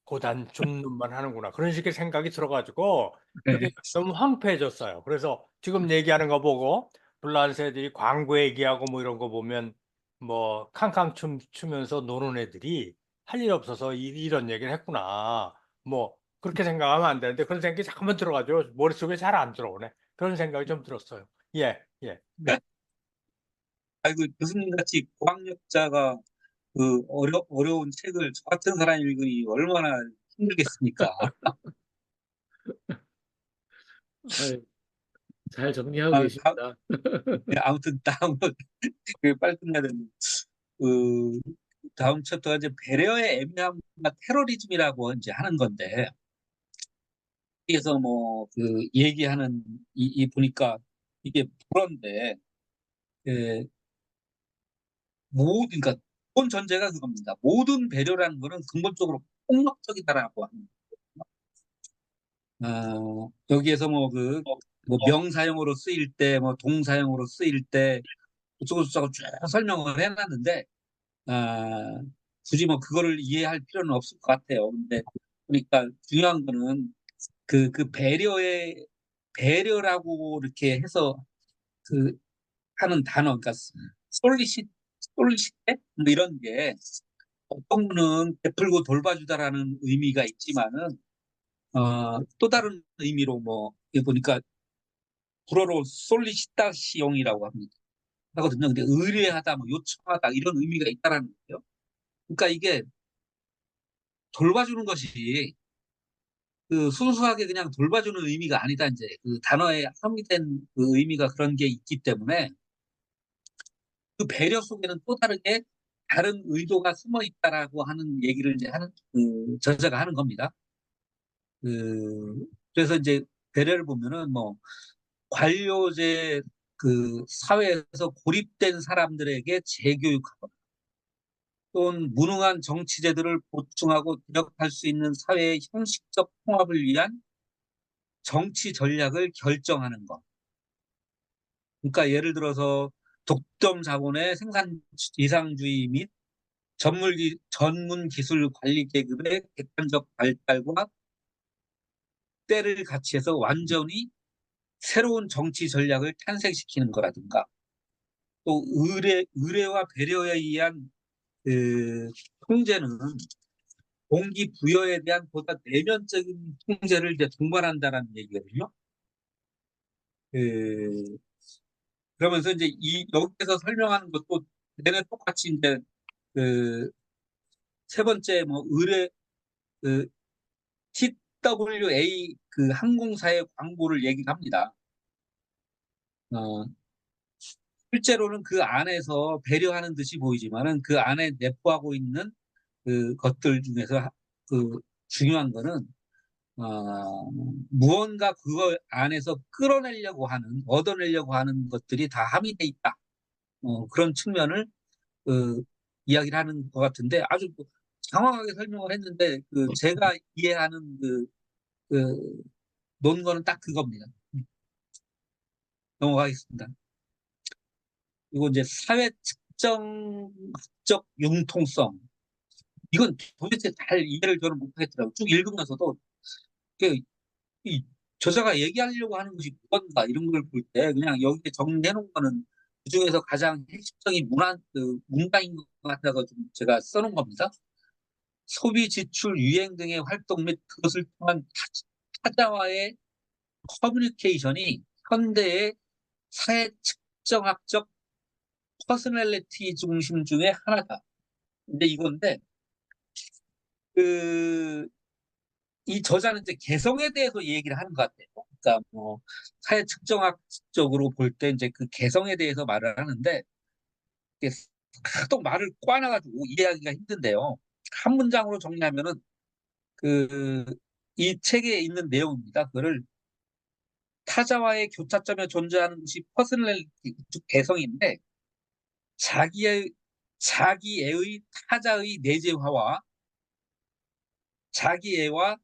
고단 줍는만 하는구나 그런 식의 생각이 들어가지고 네. 그게 너무 황폐해졌어요. 그래서 지금 얘기하는 거 보고 불란서 애들이 광고 얘기하고 뭐 이런 거 보면 뭐 캉캉 추면서 노는 애들이 할 일 없어서 이런 얘기를 했구나. 뭐 그렇게 생각하면 안 되는데 그런 생각이 잠깐만 들어가지고 머릿속에 잘 안 들어오네. 그런 생각이 좀 들었어요. 예, 예. 아이고, 교수님 같이 고학력자가 그 어려운 책을 저 같은 사람이 읽으니 얼마나 힘들겠습니까? 아유, 잘 정리하고 아, 계십니다. 네, 아무튼 다음은 그 빨리 끝나야 되는 그 다음 챕터가 이제 배려의 애매함과 테러리즘이라고 이제 하는 건데, 여기에서 뭐 그 얘기하는 이 보니까 이게 불어인데, 예, 그러니까 기본 전제가 그겁니다. 모든 배려라는 거는 근본적으로 폭력적이다라고 하는. 여기에서 뭐 명사형으로 쓰일 때, 뭐 동사형으로 쓰일 때, 어쩌고저쩌고 쭉 설명을 해놨는데, 아, 굳이 뭐 그거를 이해할 필요는 없을 것 같아요. 근데, 그러니까 중요한 거는 그 배려라고 이렇게 해서 그 하는 단어, 그러니까 솔리시테? 뭐 이런 게 어떤 거는 베풀고 돌봐주다라는 의미가 있지만은, 또 다른 의미로 뭐, 이게 보니까 불어로 솔리시타시옹이라고 합니다. 하거든요. 근데 의뢰하다, 뭐 요청하다 이런 의미가 있다라는 거예요. 그러니까 이게 돌봐주는 것이 그 순수하게 그냥 돌봐주는 의미가 아니다. 이제 그 단어에 함유된 그 의미가 그런 게 있기 때문에 그 배려 속에는 또 다르게 다른 의도가 숨어 있다라고 하는 얘기를 이제 하는 그 저자가 하는 겁니다. 그래서 이제 배려를 보면은 뭐 관료제 그 사회에서 고립된 사람들에게 재교육하거나 또는 무능한 정치제들을 보충하고 개혁할 수 있는 사회의 형식적 통합을 위한 정치 전략을 결정하는 것. 그러니까 예를 들어서 독점 자본의 생산 이상주의 및 전문 기술 관리 계급의 객관적 발달과 때를 같이해서 완전히 새로운 정치 전략을 탄생시키는 거라든가 또 의뢰와 배려에 의한 그 통제는 공기 부여에 대한 보다 내면적인 통제를 이제 동반한다라는 얘기거든요. 그 그러면서 이제 이 여기서 설명하는 것도 내내 똑같이 이제 그 세 번째 뭐 의뢰 그 TWA 그 항공사의 광고를 얘기합니다. 어, 실제로는 그 안에서 배려하는 듯이 보이지만은 그 안에 내포하고 있는 그 것들 중에서 그 중요한 거는 무언가 그거 안에서 끌어내려고 하는, 얻어내려고 하는 것들이 다 함유돼 있다. 그런 측면을 그 이야기를 하는 것 같은데 아주 장황하게 설명을 했는데 그 제가 이해하는 그 논거는 딱 그겁니다. 넘어가겠습니다. 그리고 이제 사회 측정학적 융통성. 이건 도대체 잘 이해를 저는 못하겠더라고요. 쭉 읽으면서도 그 이 저자가 얘기하려고 하는 것이 뭔가 이런 걸 볼 때 그냥 여기에 정리해 놓은 거는 그중에서 가장 핵심적인 문장인 것 같아서 좀 제가 써놓은 겁니다. 소비, 지출, 유행 등의 활동 및 그것을 통한 타자와의 커뮤니케이션이 현대의 사회 측정학적 퍼스널리티 중심 중에 하나다. 근데 이건데 그 이 저자는 이제 개성에 대해서 얘기를 하는 것 같아요. 그러니까 뭐 사회 측정학적으로 볼 때 이제 그 개성에 대해서 말을 하는데 이게 하도 말을 꽈놔가지고 이해하기가 힘든데요. 한 문장으로 정리하면은 그 이 책에 있는 내용입니다. 그거를 타자와의 교차점에 존재하는 것이 퍼스널리티, 즉 개성인데 자기의 자기애의 타자의 내재화와 자기애와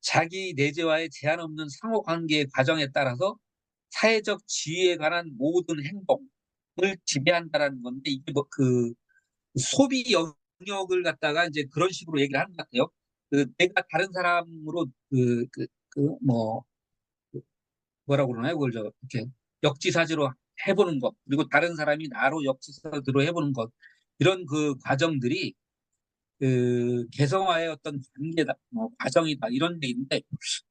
자기 내재와의 제한 없는 상호 관계의 과정에 따라서 사회적 지위에 관한 모든 행동을 지배한다라는 건데 이게 뭐 그 소비 영역을 갖다가 이제 그런 식으로 얘기를 하는 것 같아요. 내가 다른 사람으로 뭐 뭐라고 그러나요? 그걸 이렇게 역지사지로 해보는 것 그리고 다른 사람이 나로 역지사지로 해보는 것 이런 그 과정들이 그 개성화의 어떤 단계다, 뭐 과정이다 이런 얘기인데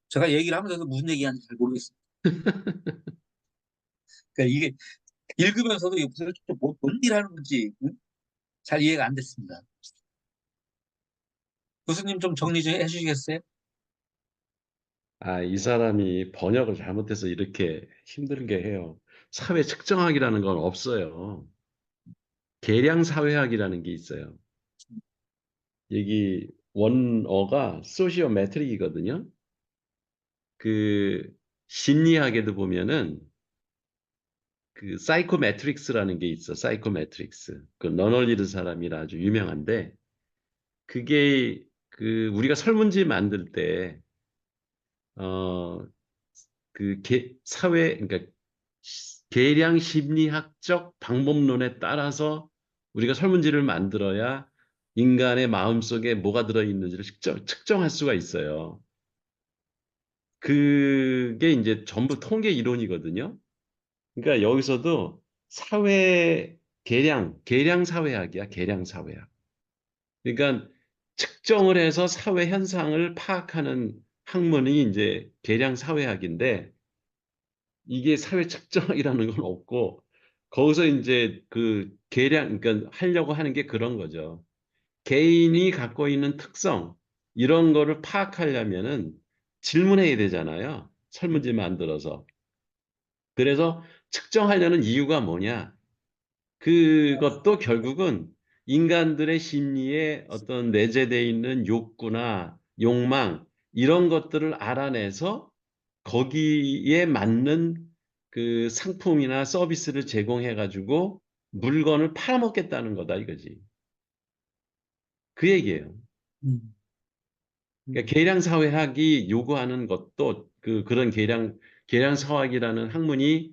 제가 얘기를 하면서 무슨 얘기하는지 잘 모르겠어요. 그러니까 이게 읽으면서도 이게 도대체 뭔 일하는 건지 응? 잘 이해가 안 됐습니다. 교수님 좀 정리 좀 해주시겠어요? 이 사람이 번역을 잘못해서 이렇게 힘들게 해요. 사회 측정학이라는 건 없어요. 계량 사회학이라는 게 있어요. 여기 원어가 소시오메트릭이거든요. 그 심리학에도 보면은 그 사이코메트릭스라는 게 있어. 사이코메트릭스. 그 너널리드 사람이라 아주 유명한데 그게 그 우리가 설문지 만들 때 어 그 사회 그러니까 계량 심리학적 방법론에 따라서 우리가 설문지를 만들어야 인간의 마음속에 뭐가 들어 있는지를 측정할 수가 있어요. 그게 이제 전부 통계 이론이거든요. 그러니까 여기서도 사회 계량 사회학이야, 계량 사회학. 그러니까 측정을 해서 사회 현상을 파악하는 학문이 이제 계량 사회학인데 이게 사회 측정이라는 건 없고 거기서 이제 그 계량 그러니까 하려고 하는 게 그런 거죠. 개인이 갖고 있는 특성 이런 거를 파악하려면은 질문해야 되잖아요. 설문지 만들어서. 그래서 측정하려는 이유가 뭐냐? 그것도 결국은 인간들의 심리에 어떤 내재되어 있는 욕구나 욕망 이런 것들을 알아내서 거기에 맞는 그 상품이나 서비스를 제공해 가지고 물건을 팔아먹겠다는 거다 이거지. 그 얘기예요. 음, 그러니까 계량사회학이 요구하는 것도 그런 계량사회학이라는 학문이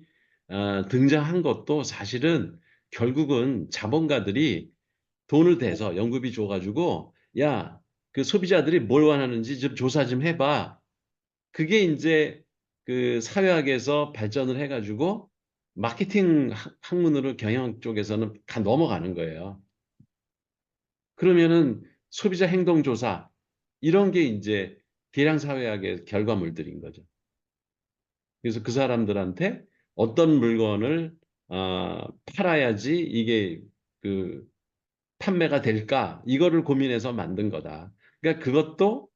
등장한 것도 사실은 결국은 자본가들이 돈을 대서 연구비 줘가지고 야, 그 소비자들이 뭘 원하는지 좀 조사 좀 해봐. 그게 이제 그 사회학에서 발전을 해가지고 마케팅 학문으로 경영 쪽에서는 다 넘어가는 거예요. 그러면은 소비자 행동 조사 이런 게 이제 계량 사회학의 결과물들인 거죠. 그래서 그 사람들한테 어떤 물건을 팔아야지 이게 그 판매가 될까 이거를 고민해서 만든 거다. 그러니까 그것도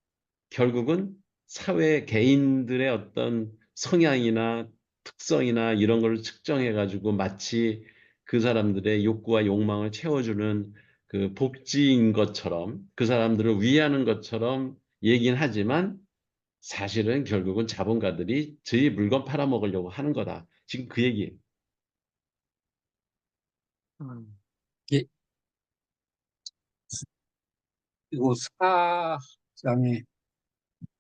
결국은 사회 개인들의 어떤 성향이나 특성이나 이런 걸 측정해 가지고 마치 그 사람들의 욕구와 욕망을 채워주는 그 복지인 것처럼 그 사람들을 위하는 것처럼 얘기는 하지만 사실은 결국은 자본가들이 저희 물건 팔아먹으려고 하는 거다. 지금 그 얘기예요. 음. 예, 그리고 사장의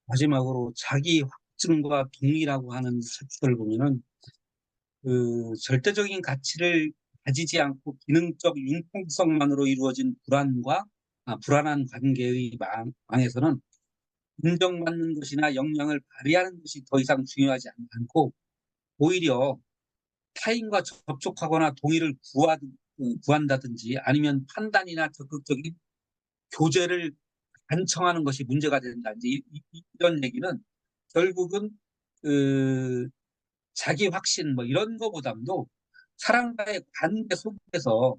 마지막으로 자기 확증과 동의라고 하는 색깔을 보면은 그 절대적인 가치를 가지지 않고 기능적 융통성만으로 이루어진 불안한 관계의 망에서는 인정받는 것이나 역량을 발휘하는 것이 더 이상 중요하지 않고 오히려 타인과 접촉하거나 동의를 구한다든지 아니면 판단이나 적극적인 교제를 간청하는 것이 문제가 된다. 이제 이런 얘기는 결국은 그 자기 확신 뭐 이런 거보다도 사람과의 관계 속에서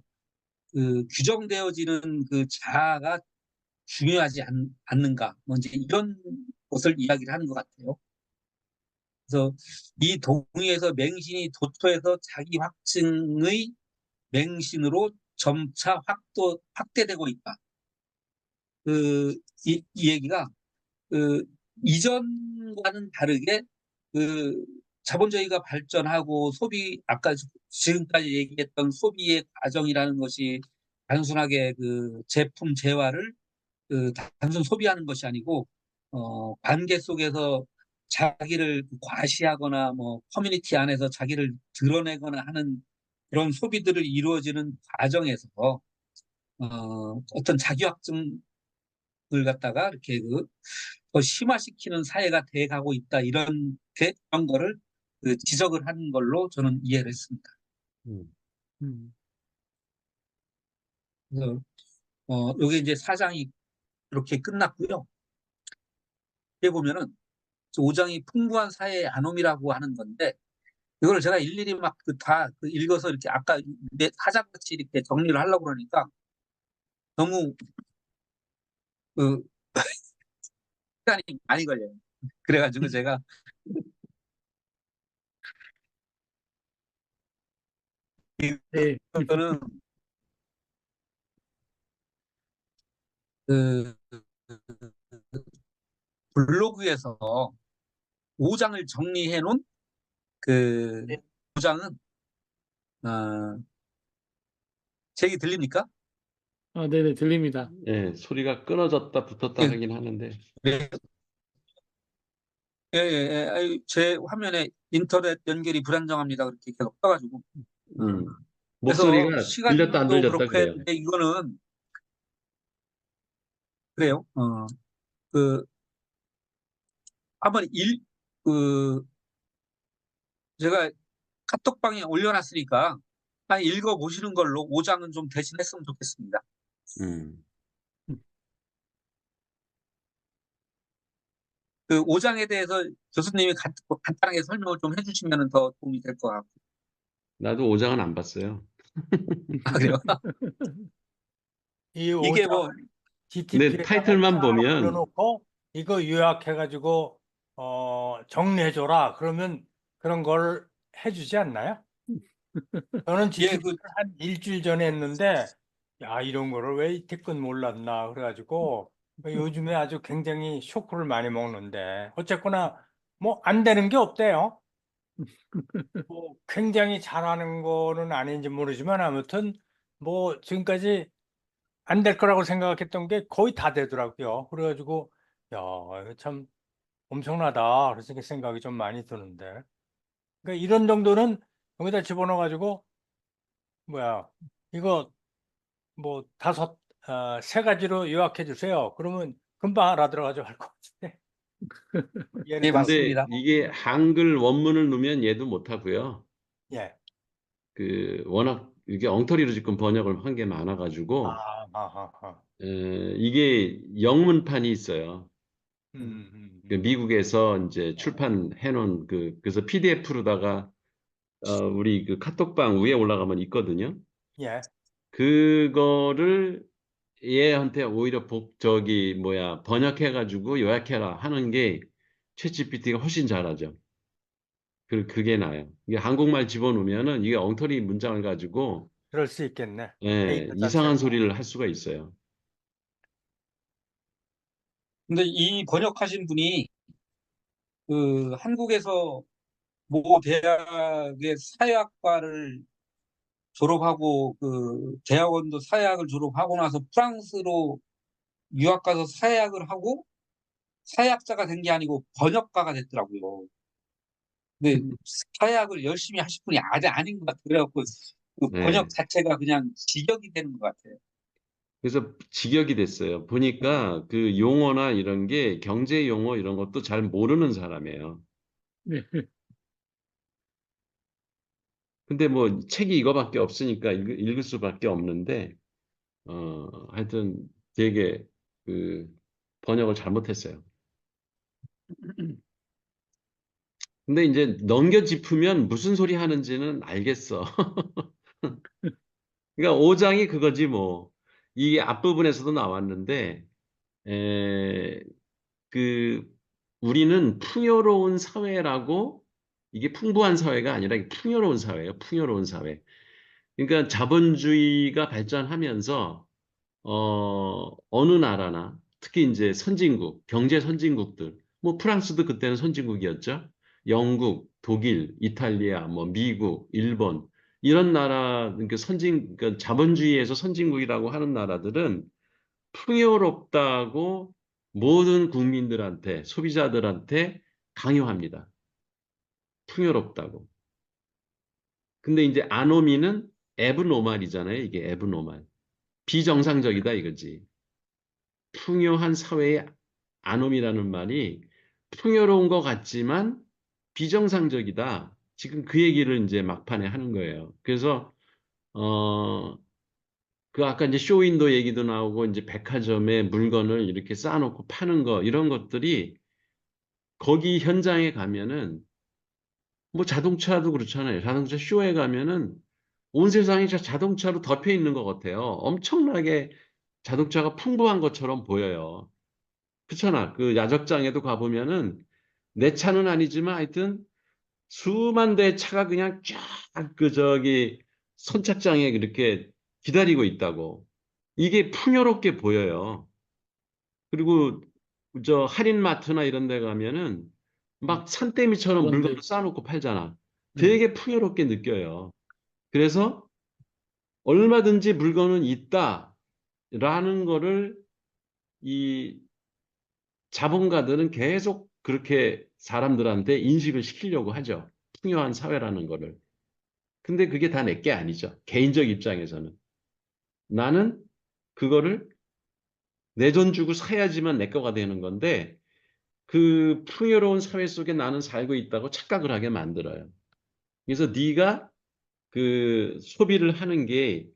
그 규정되어지는 그 자아가 중요하지 않는가. 뭐 이제 이런 것을 이야기를 하는 것 같아요. 그래서 이 동의에서 맹신이 도토해서 자기 확증의 맹신으로 점차 확대되고 있다. 이 얘기가 그 이전과는 다르게 그 자본주의가 발전하고 아까 지금까지 얘기했던 소비의 과정이라는 것이 단순하게 그 제품 재화를 단순 소비하는 것이 아니고 관계 속에서 자기를 과시하거나 뭐 커뮤니티 안에서 자기를 드러내거나 하는 그런 소비들을 이루어지는 과정에서 어떤 자기 확증을 갖다가 이렇게 더 심화시키는 사회가 돼가고 있다 이런 거를 지적을 한 걸로 저는 이해를 했습니다. 음. 음. 그래서 요게 이제 4장이 이렇게 끝났고요. 여기 보면은 5장이 풍부한 사회의 아놈이라고 하는 건데 이걸 제가 일일이 막 다 읽어서 이렇게 아까 내 사장같이 이렇게 정리를 하려고 그러니까 너무 그 시간이 많이 걸려요. 그래가지고 제가 네. 이거는 그 블로그에서 5장을 정리해 놓은 그 5장은 제 얘기 들립니까? 아, 네네, 들립니다. 예, 소리가 끊어졌다 붙었다 예, 하긴 하는데. 네. 예, 예, 예. 아유, 제 화면에 인터넷 연결이 불안정합니다. 그렇게 계속 떠가지고. 음, 그래서 목소리가 들렸다 안 시간도 들렸다 그렇고 그래요. 했는데 이거는 그래요. 그 한번 그 제가 카톡방에 올려놨으니까 한 읽어보시는 걸로 5장은 좀 대신했으면 좋겠습니다. 음, 그 5장에 대해서 교수님이 간단하게 설명을 좀 해주시면 더 도움이 될 것 같고. 나도 5장은 안 봤어요. 아, 그래요? 이 이게 5장 뭐, 근데 GTP에다가 타이틀만 쫙 보면 올려놓고 이거 요약해가지고 정리해줘라. 그러면 그런 걸 해주지 않나요? 저는 예, GTP를 한 일주일 전에 했는데 야 이런 거를 왜 이때껏 몰랐나 그래가지고 요즘에 아주 굉장히 쇼크를 많이 먹는데 어쨌거나 뭐 안 되는 게 없대요. 뭐 굉장히 잘하는 거는 아닌지 모르지만 아무튼 뭐 지금까지 안 될 거라고 생각했던 게 거의 다 되더라고요. 그래가지고 야 이거 참 엄청나다 그래서 생각이 좀 많이 드는데 그러니까 이런 정도는 여기다 집어넣어가지고 뭐야 이거 뭐 세 가지로 요약해 주세요. 그러면 금방 알아들어가지고 할 것 같은데 예를 예, 근데 맞습니다. 이게 한글 원문을 넣으면 얘도 못하고요. 예. 그 워낙 이게 엉터리로 지금 번역을 한 게 아, 많아가지고 아, 아. 이게 영문판이 있어요. 음, 음, 그 음. 미국에서 이제 출판해 놓은 그래서 PDF로다가 우리 그 카톡방 위에 올라가면 있거든요. 예. 그거를 얘한테 오히려 번역해가지고 요약해라 하는 게 챗GPT가 훨씬 잘하죠. 그게 나아요. 이게 한국말 집어넣으면은 이게 엉터리 문장을 가지고 그럴 수 있겠네. 데이터 이상한 자체가. 소리를 할 수가 있어요. 근데 이 번역하신 분이 그 한국에서 모 대학의 사회학과를 졸업하고 그 대학원도 사회학을 졸업하고 나서 프랑스로 유학 가서 사회학을 하고 사회학자가 된 게 아니고 번역가가 됐더라고요. 근데 사회학을 열심히 하실 분이 아닌 것 같아요. 그래갖고 그 번역 네. 자체가 그냥 직역이 되는 것 같아요. 그래서 직역이 됐어요. 보니까 그 용어나 이런 게 경제 용어 이런 것도 잘 모르는 사람이에요. 네. 근데 뭐 책이 이거밖에 없으니까 읽을 수밖에 없는데 하여튼 되게 그 번역을 잘못했어요. 근데 이제 넘겨짚으면 무슨 소리 하는지는 알겠어. 그러니까 5장이 그거지 뭐. 이게 앞부분에서도 나왔는데 에, 그 우리는 풍요로운 사회라고 이게 풍부한 사회가 아니라 이게 풍요로운 사회예요. 풍요로운 사회. 그러니까 자본주의가 발전하면서 어느 나라나 특히 이제 선진국, 경제 선진국들, 뭐 프랑스도 그때는 선진국이었죠. 영국, 독일, 이탈리아, 뭐 미국, 일본 이런 나라 그러니까 그러니까 자본주의에서 선진국이라고 하는 나라들은 풍요롭다고 모든 국민들한테 소비자들한테 강요합니다. 풍요롭다고. 근데 이제 아노미는 에브노말이잖아요. 이게 에브노말. 비정상적이다 이거지. 풍요한 사회의 아놈이라는 말이 풍요로운 것 같지만 비정상적이다. 지금 그 얘기를 이제 막판에 하는 거예요. 그래서 어, 그 아까 이제 쇼윈도 얘기도 나오고 이제 백화점에 물건을 이렇게 쌓아놓고 파는 거 이런 것들이 거기 현장에 가면은 뭐 자동차도 그렇잖아요. 자동차 쇼에 가면은 온 세상이 자동차로 덮여 있는 것 같아요. 엄청나게 자동차가 풍부한 것처럼 보여요. 그렇잖아. 그 야적장에도 가보면은 내 차는 아니지만 하여튼 수만 대의 차가 그냥 쫙 그 선착장에 이렇게 기다리고 있다고. 이게 풍요롭게 보여요. 그리고 저 할인마트나 이런 데 가면은 막 산더미처럼 그런데 물건을 쌓아놓고 팔잖아. 네. 되게 풍요롭게 느껴요. 그래서 얼마든지 물건은 있다라는 거를 이 자본가들은 계속 그렇게 사람들한테 인식을 시키려고 하죠. 풍요한 사회라는 거를. 근데 그게 다 내게 아니죠. 개인적 입장에서는. 나는 그거를 내 돈 주고 사야지만 내 거가 되는 건데 그 풍요로운 사회 속에 나는 살고 있다고 착각을 하게 만들어요. 그래서 네가 그 소비를 하는 게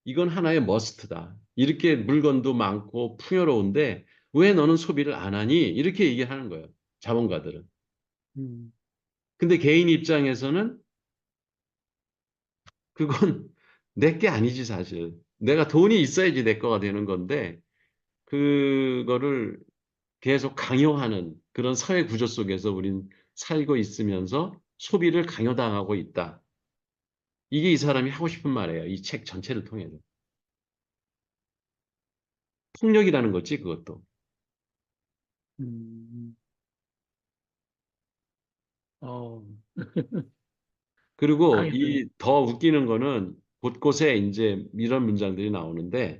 이건 하나의 머스트다. 이렇게 물건도 많고 풍요로운데 왜 너는 소비를 안 하니? 이렇게 얘기하는 거예요. 자본가들은. 음, 근데 개인 입장에서는 그건 내 게 아니지 사실. 내가 돈이 있어야지 내 거가 되는 건데 그거를 계속 강요하는 그런 사회 구조 속에서 우린 살고 있으면서 소비를 강요당하고 있다. 이게 이 사람이 하고 싶은 말이에요. 이 책 전체를 통해서. 폭력이라는 거지, 그것도. 음, 어, 그리고 당연히, 이 더 웃기는 거는 곳곳에 이제 이런 문장들이 나오는데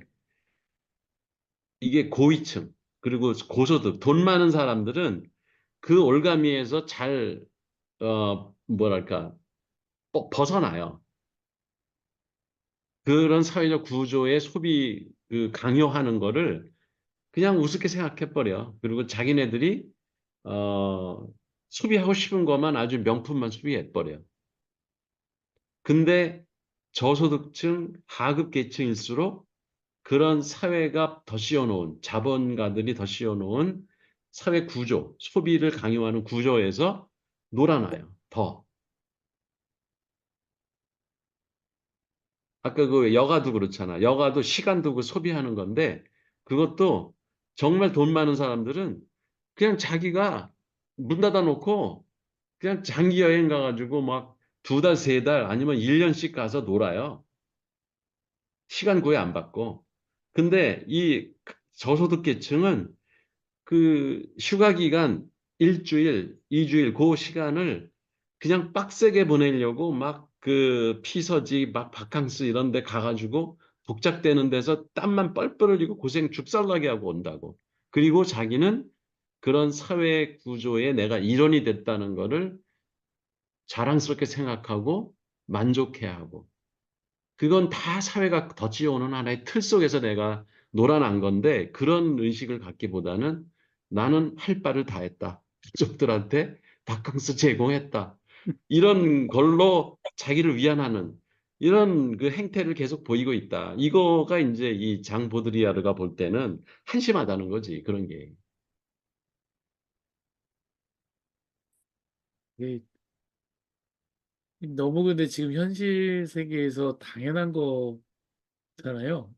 이게 고위층, 그리고 고소득, 돈 많은 사람들은 그 올가미에서 잘, 뭐랄까, 벗어나요. 그런 사회적 구조의 소비, 그 강요하는 거를 그냥 우습게 생각해버려. 그리고 자기네들이, 어, 소비하고 싶은 것만 아주 명품만 소비해버려. 근데 저소득층, 하급 계층일수록 그런 사회가 더 씌워놓은, 자본가들이 더 씌워놓은 사회 구조, 소비를 강요하는 구조에서 놀아나요. 더. 아까 그 여가도 그렇잖아. 여가도 시간 두고 소비하는 건데 그것도 정말 돈 많은 사람들은 그냥 자기가 문 닫아놓고 그냥 장기 여행 가가지고 막 두 달, 세 달 아니면 1년씩 가서 놀아요. 시간 구애 안 받고. 근데 이 저소득 계층은 그 휴가 기간 일주일, 이주일 그 시간을 그냥 빡세게 보내려고 막 그 피서지, 막 바캉스 이런 데 가가지고 독작되는 데서 땀만 뻘뻘 흘리고 고생 죽살나게 하고 온다고. 그리고 자기는 그런 사회 구조에 내가 일원이 됐다는 거를 자랑스럽게 생각하고 만족해야 하고. 그건 다 사회가 덧지어오는 하나의 틀 속에서 내가 놀아난 건데 그런 의식을 갖기보다는 나는 할 바를 다 했다. 가족들한테 바캉스 제공했다. 이런 걸로 자기를 위안하는 이런 그 행태를 계속 보이고 있다. 이거가 이제 이 장 보드리아르가 볼 때는 한심하다는 거지. 그런 게. 이게 너무 근데 지금 현실 세계에서 당연한 거잖아요.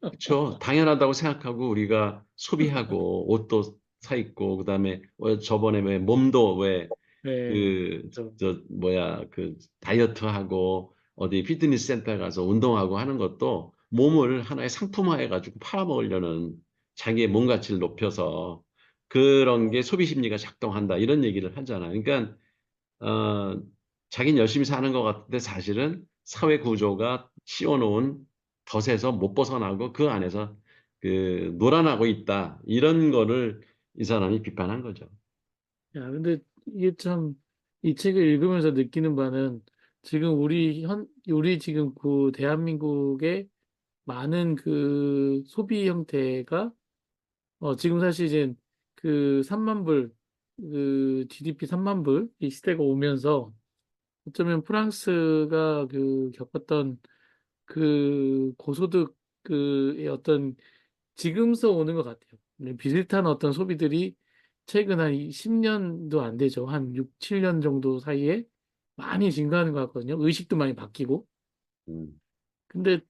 그렇죠. 당연하다고 생각하고 우리가 소비하고 옷도 사 입고 그다음에 저번에 왜 몸도 왜 네, 그, 그렇죠. 뭐야, 그, 다이어트 하고, 어디 피트니스 센터 가서 운동하고 하는 것도 몸을 하나의 상품화 해가지고 팔아먹으려는 자기의 몸 가치를 높여서 그런 게 소비 심리가 작동한다. 이런 얘기를 하잖아. 그러니까, 어, 자기는 열심히 사는 것 같은데 사실은 사회 구조가 씌워놓은 덫에서 못 벗어나고 그 안에서 그 놀아나고 있다. 이런 거를 이 사람이 비판한 거죠. 야, 근데 이게 참, 이 책을 읽으면서 느끼는 바는 지금 우리 지금 그 대한민국의 많은 그 소비 형태가, 지금 사실 이제 그 3만 불, 그 GDP 3만 불, 이 시대가 오면서 어쩌면 프랑스가 그 겪었던 그 고소득 그의 어떤 지금서 오는 것 같아요. 네, 비슷한 어떤 소비들이 최근 한 10년도 안 되죠. 한 6, 7년 정도 사이에 많이 증가하는 것 같거든요. 의식도 많이 바뀌고. 음. 근데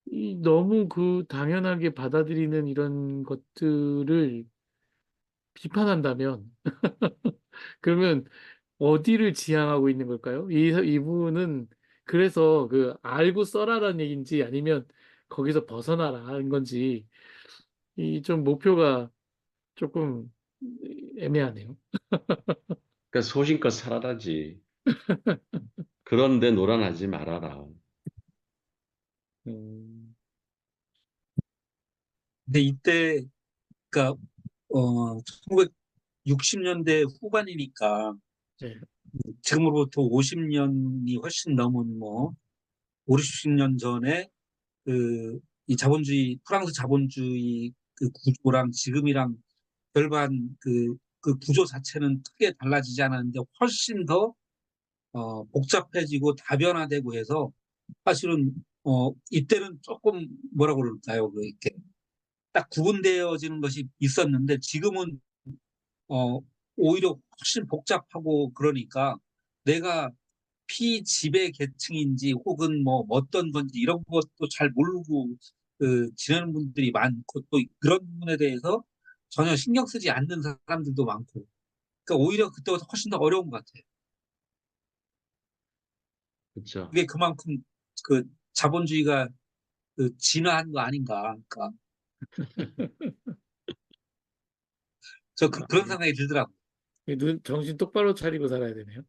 이 너무 그 당연하게 받아들이는 이런 것들을 비판한다면 그러면 어디를 지향하고 있는 걸까요? 이분은 그래서 그 알고 써라라는 얘기인지 아니면 거기서 벗어나라는 건지 이 좀 목표가 조금 애매하네요. 그러니까 소신껏 살아라지. 그런데 노란하지 말아라. 음, 근데 이때 그러니까 1960년대 후반이니까 네, 지금으로부터 50년이 훨씬 넘은 뭐 5, 60년 전에 이 자본주의 프랑스 자본주의 그 구조랑 지금이랑 별반 그 구조 자체는 크게 달라지지 않았는데 훨씬 더 복잡해지고 다변화되고 해서 사실은 이때는 조금 뭐라 그럴까요? 그 이렇게 딱 구분되어지는 것이 있었는데 지금은 어, 오히려 훨씬 복잡하고 그러니까 내가 피지배 계층인지 혹은 뭐 어떤 건지 이런 것도 잘 모르고 지내는 분들이 많고 또 그런 부분에 대해서 전혀 신경 쓰지 않는 사람들도 많고 그러니까 오히려 그때보다 훨씬 더 어려운 것 같아요. 그렇죠? 그게 그만큼 그 자본주의가 진화한 거 아닌가. 그러니까 그런 생각이 들더라고요. 정신 똑바로 차리고 살아야 되네요.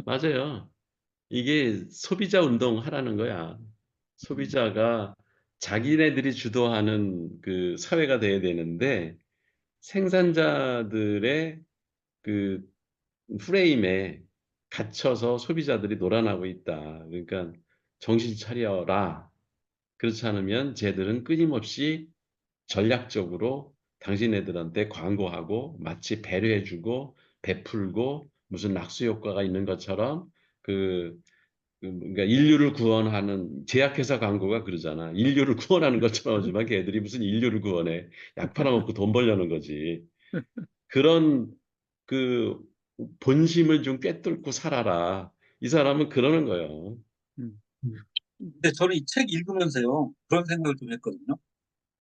맞아요. 이게 소비자 운동 하라는 거야. 소비자가 자기네들이 주도하는 그 사회가 돼야 되는데 생산자들의 그 프레임에 갇혀서 소비자들이 놀아나고 있다. 그러니까 정신 차려라. 그렇지 않으면 쟤들은 끊임없이 전략적으로 당신네들한테 광고하고 마치 배려해주고 베풀고 무슨 낙수 효과가 있는 것처럼 그 그러니까 인류를 구원하는 제약회사 광고가 그러잖아. 인류를 구원하는 것처럼 하지만 걔들이 무슨 인류를 구원해. 약 팔아먹고 돈 벌려는 거지. 그런 그 본심을 좀 꿰뚫고 살아라. 이 사람은 그러는 거예요. 음, 근데 저는 이 책 읽으면서요 그런 생각을 좀 했거든요.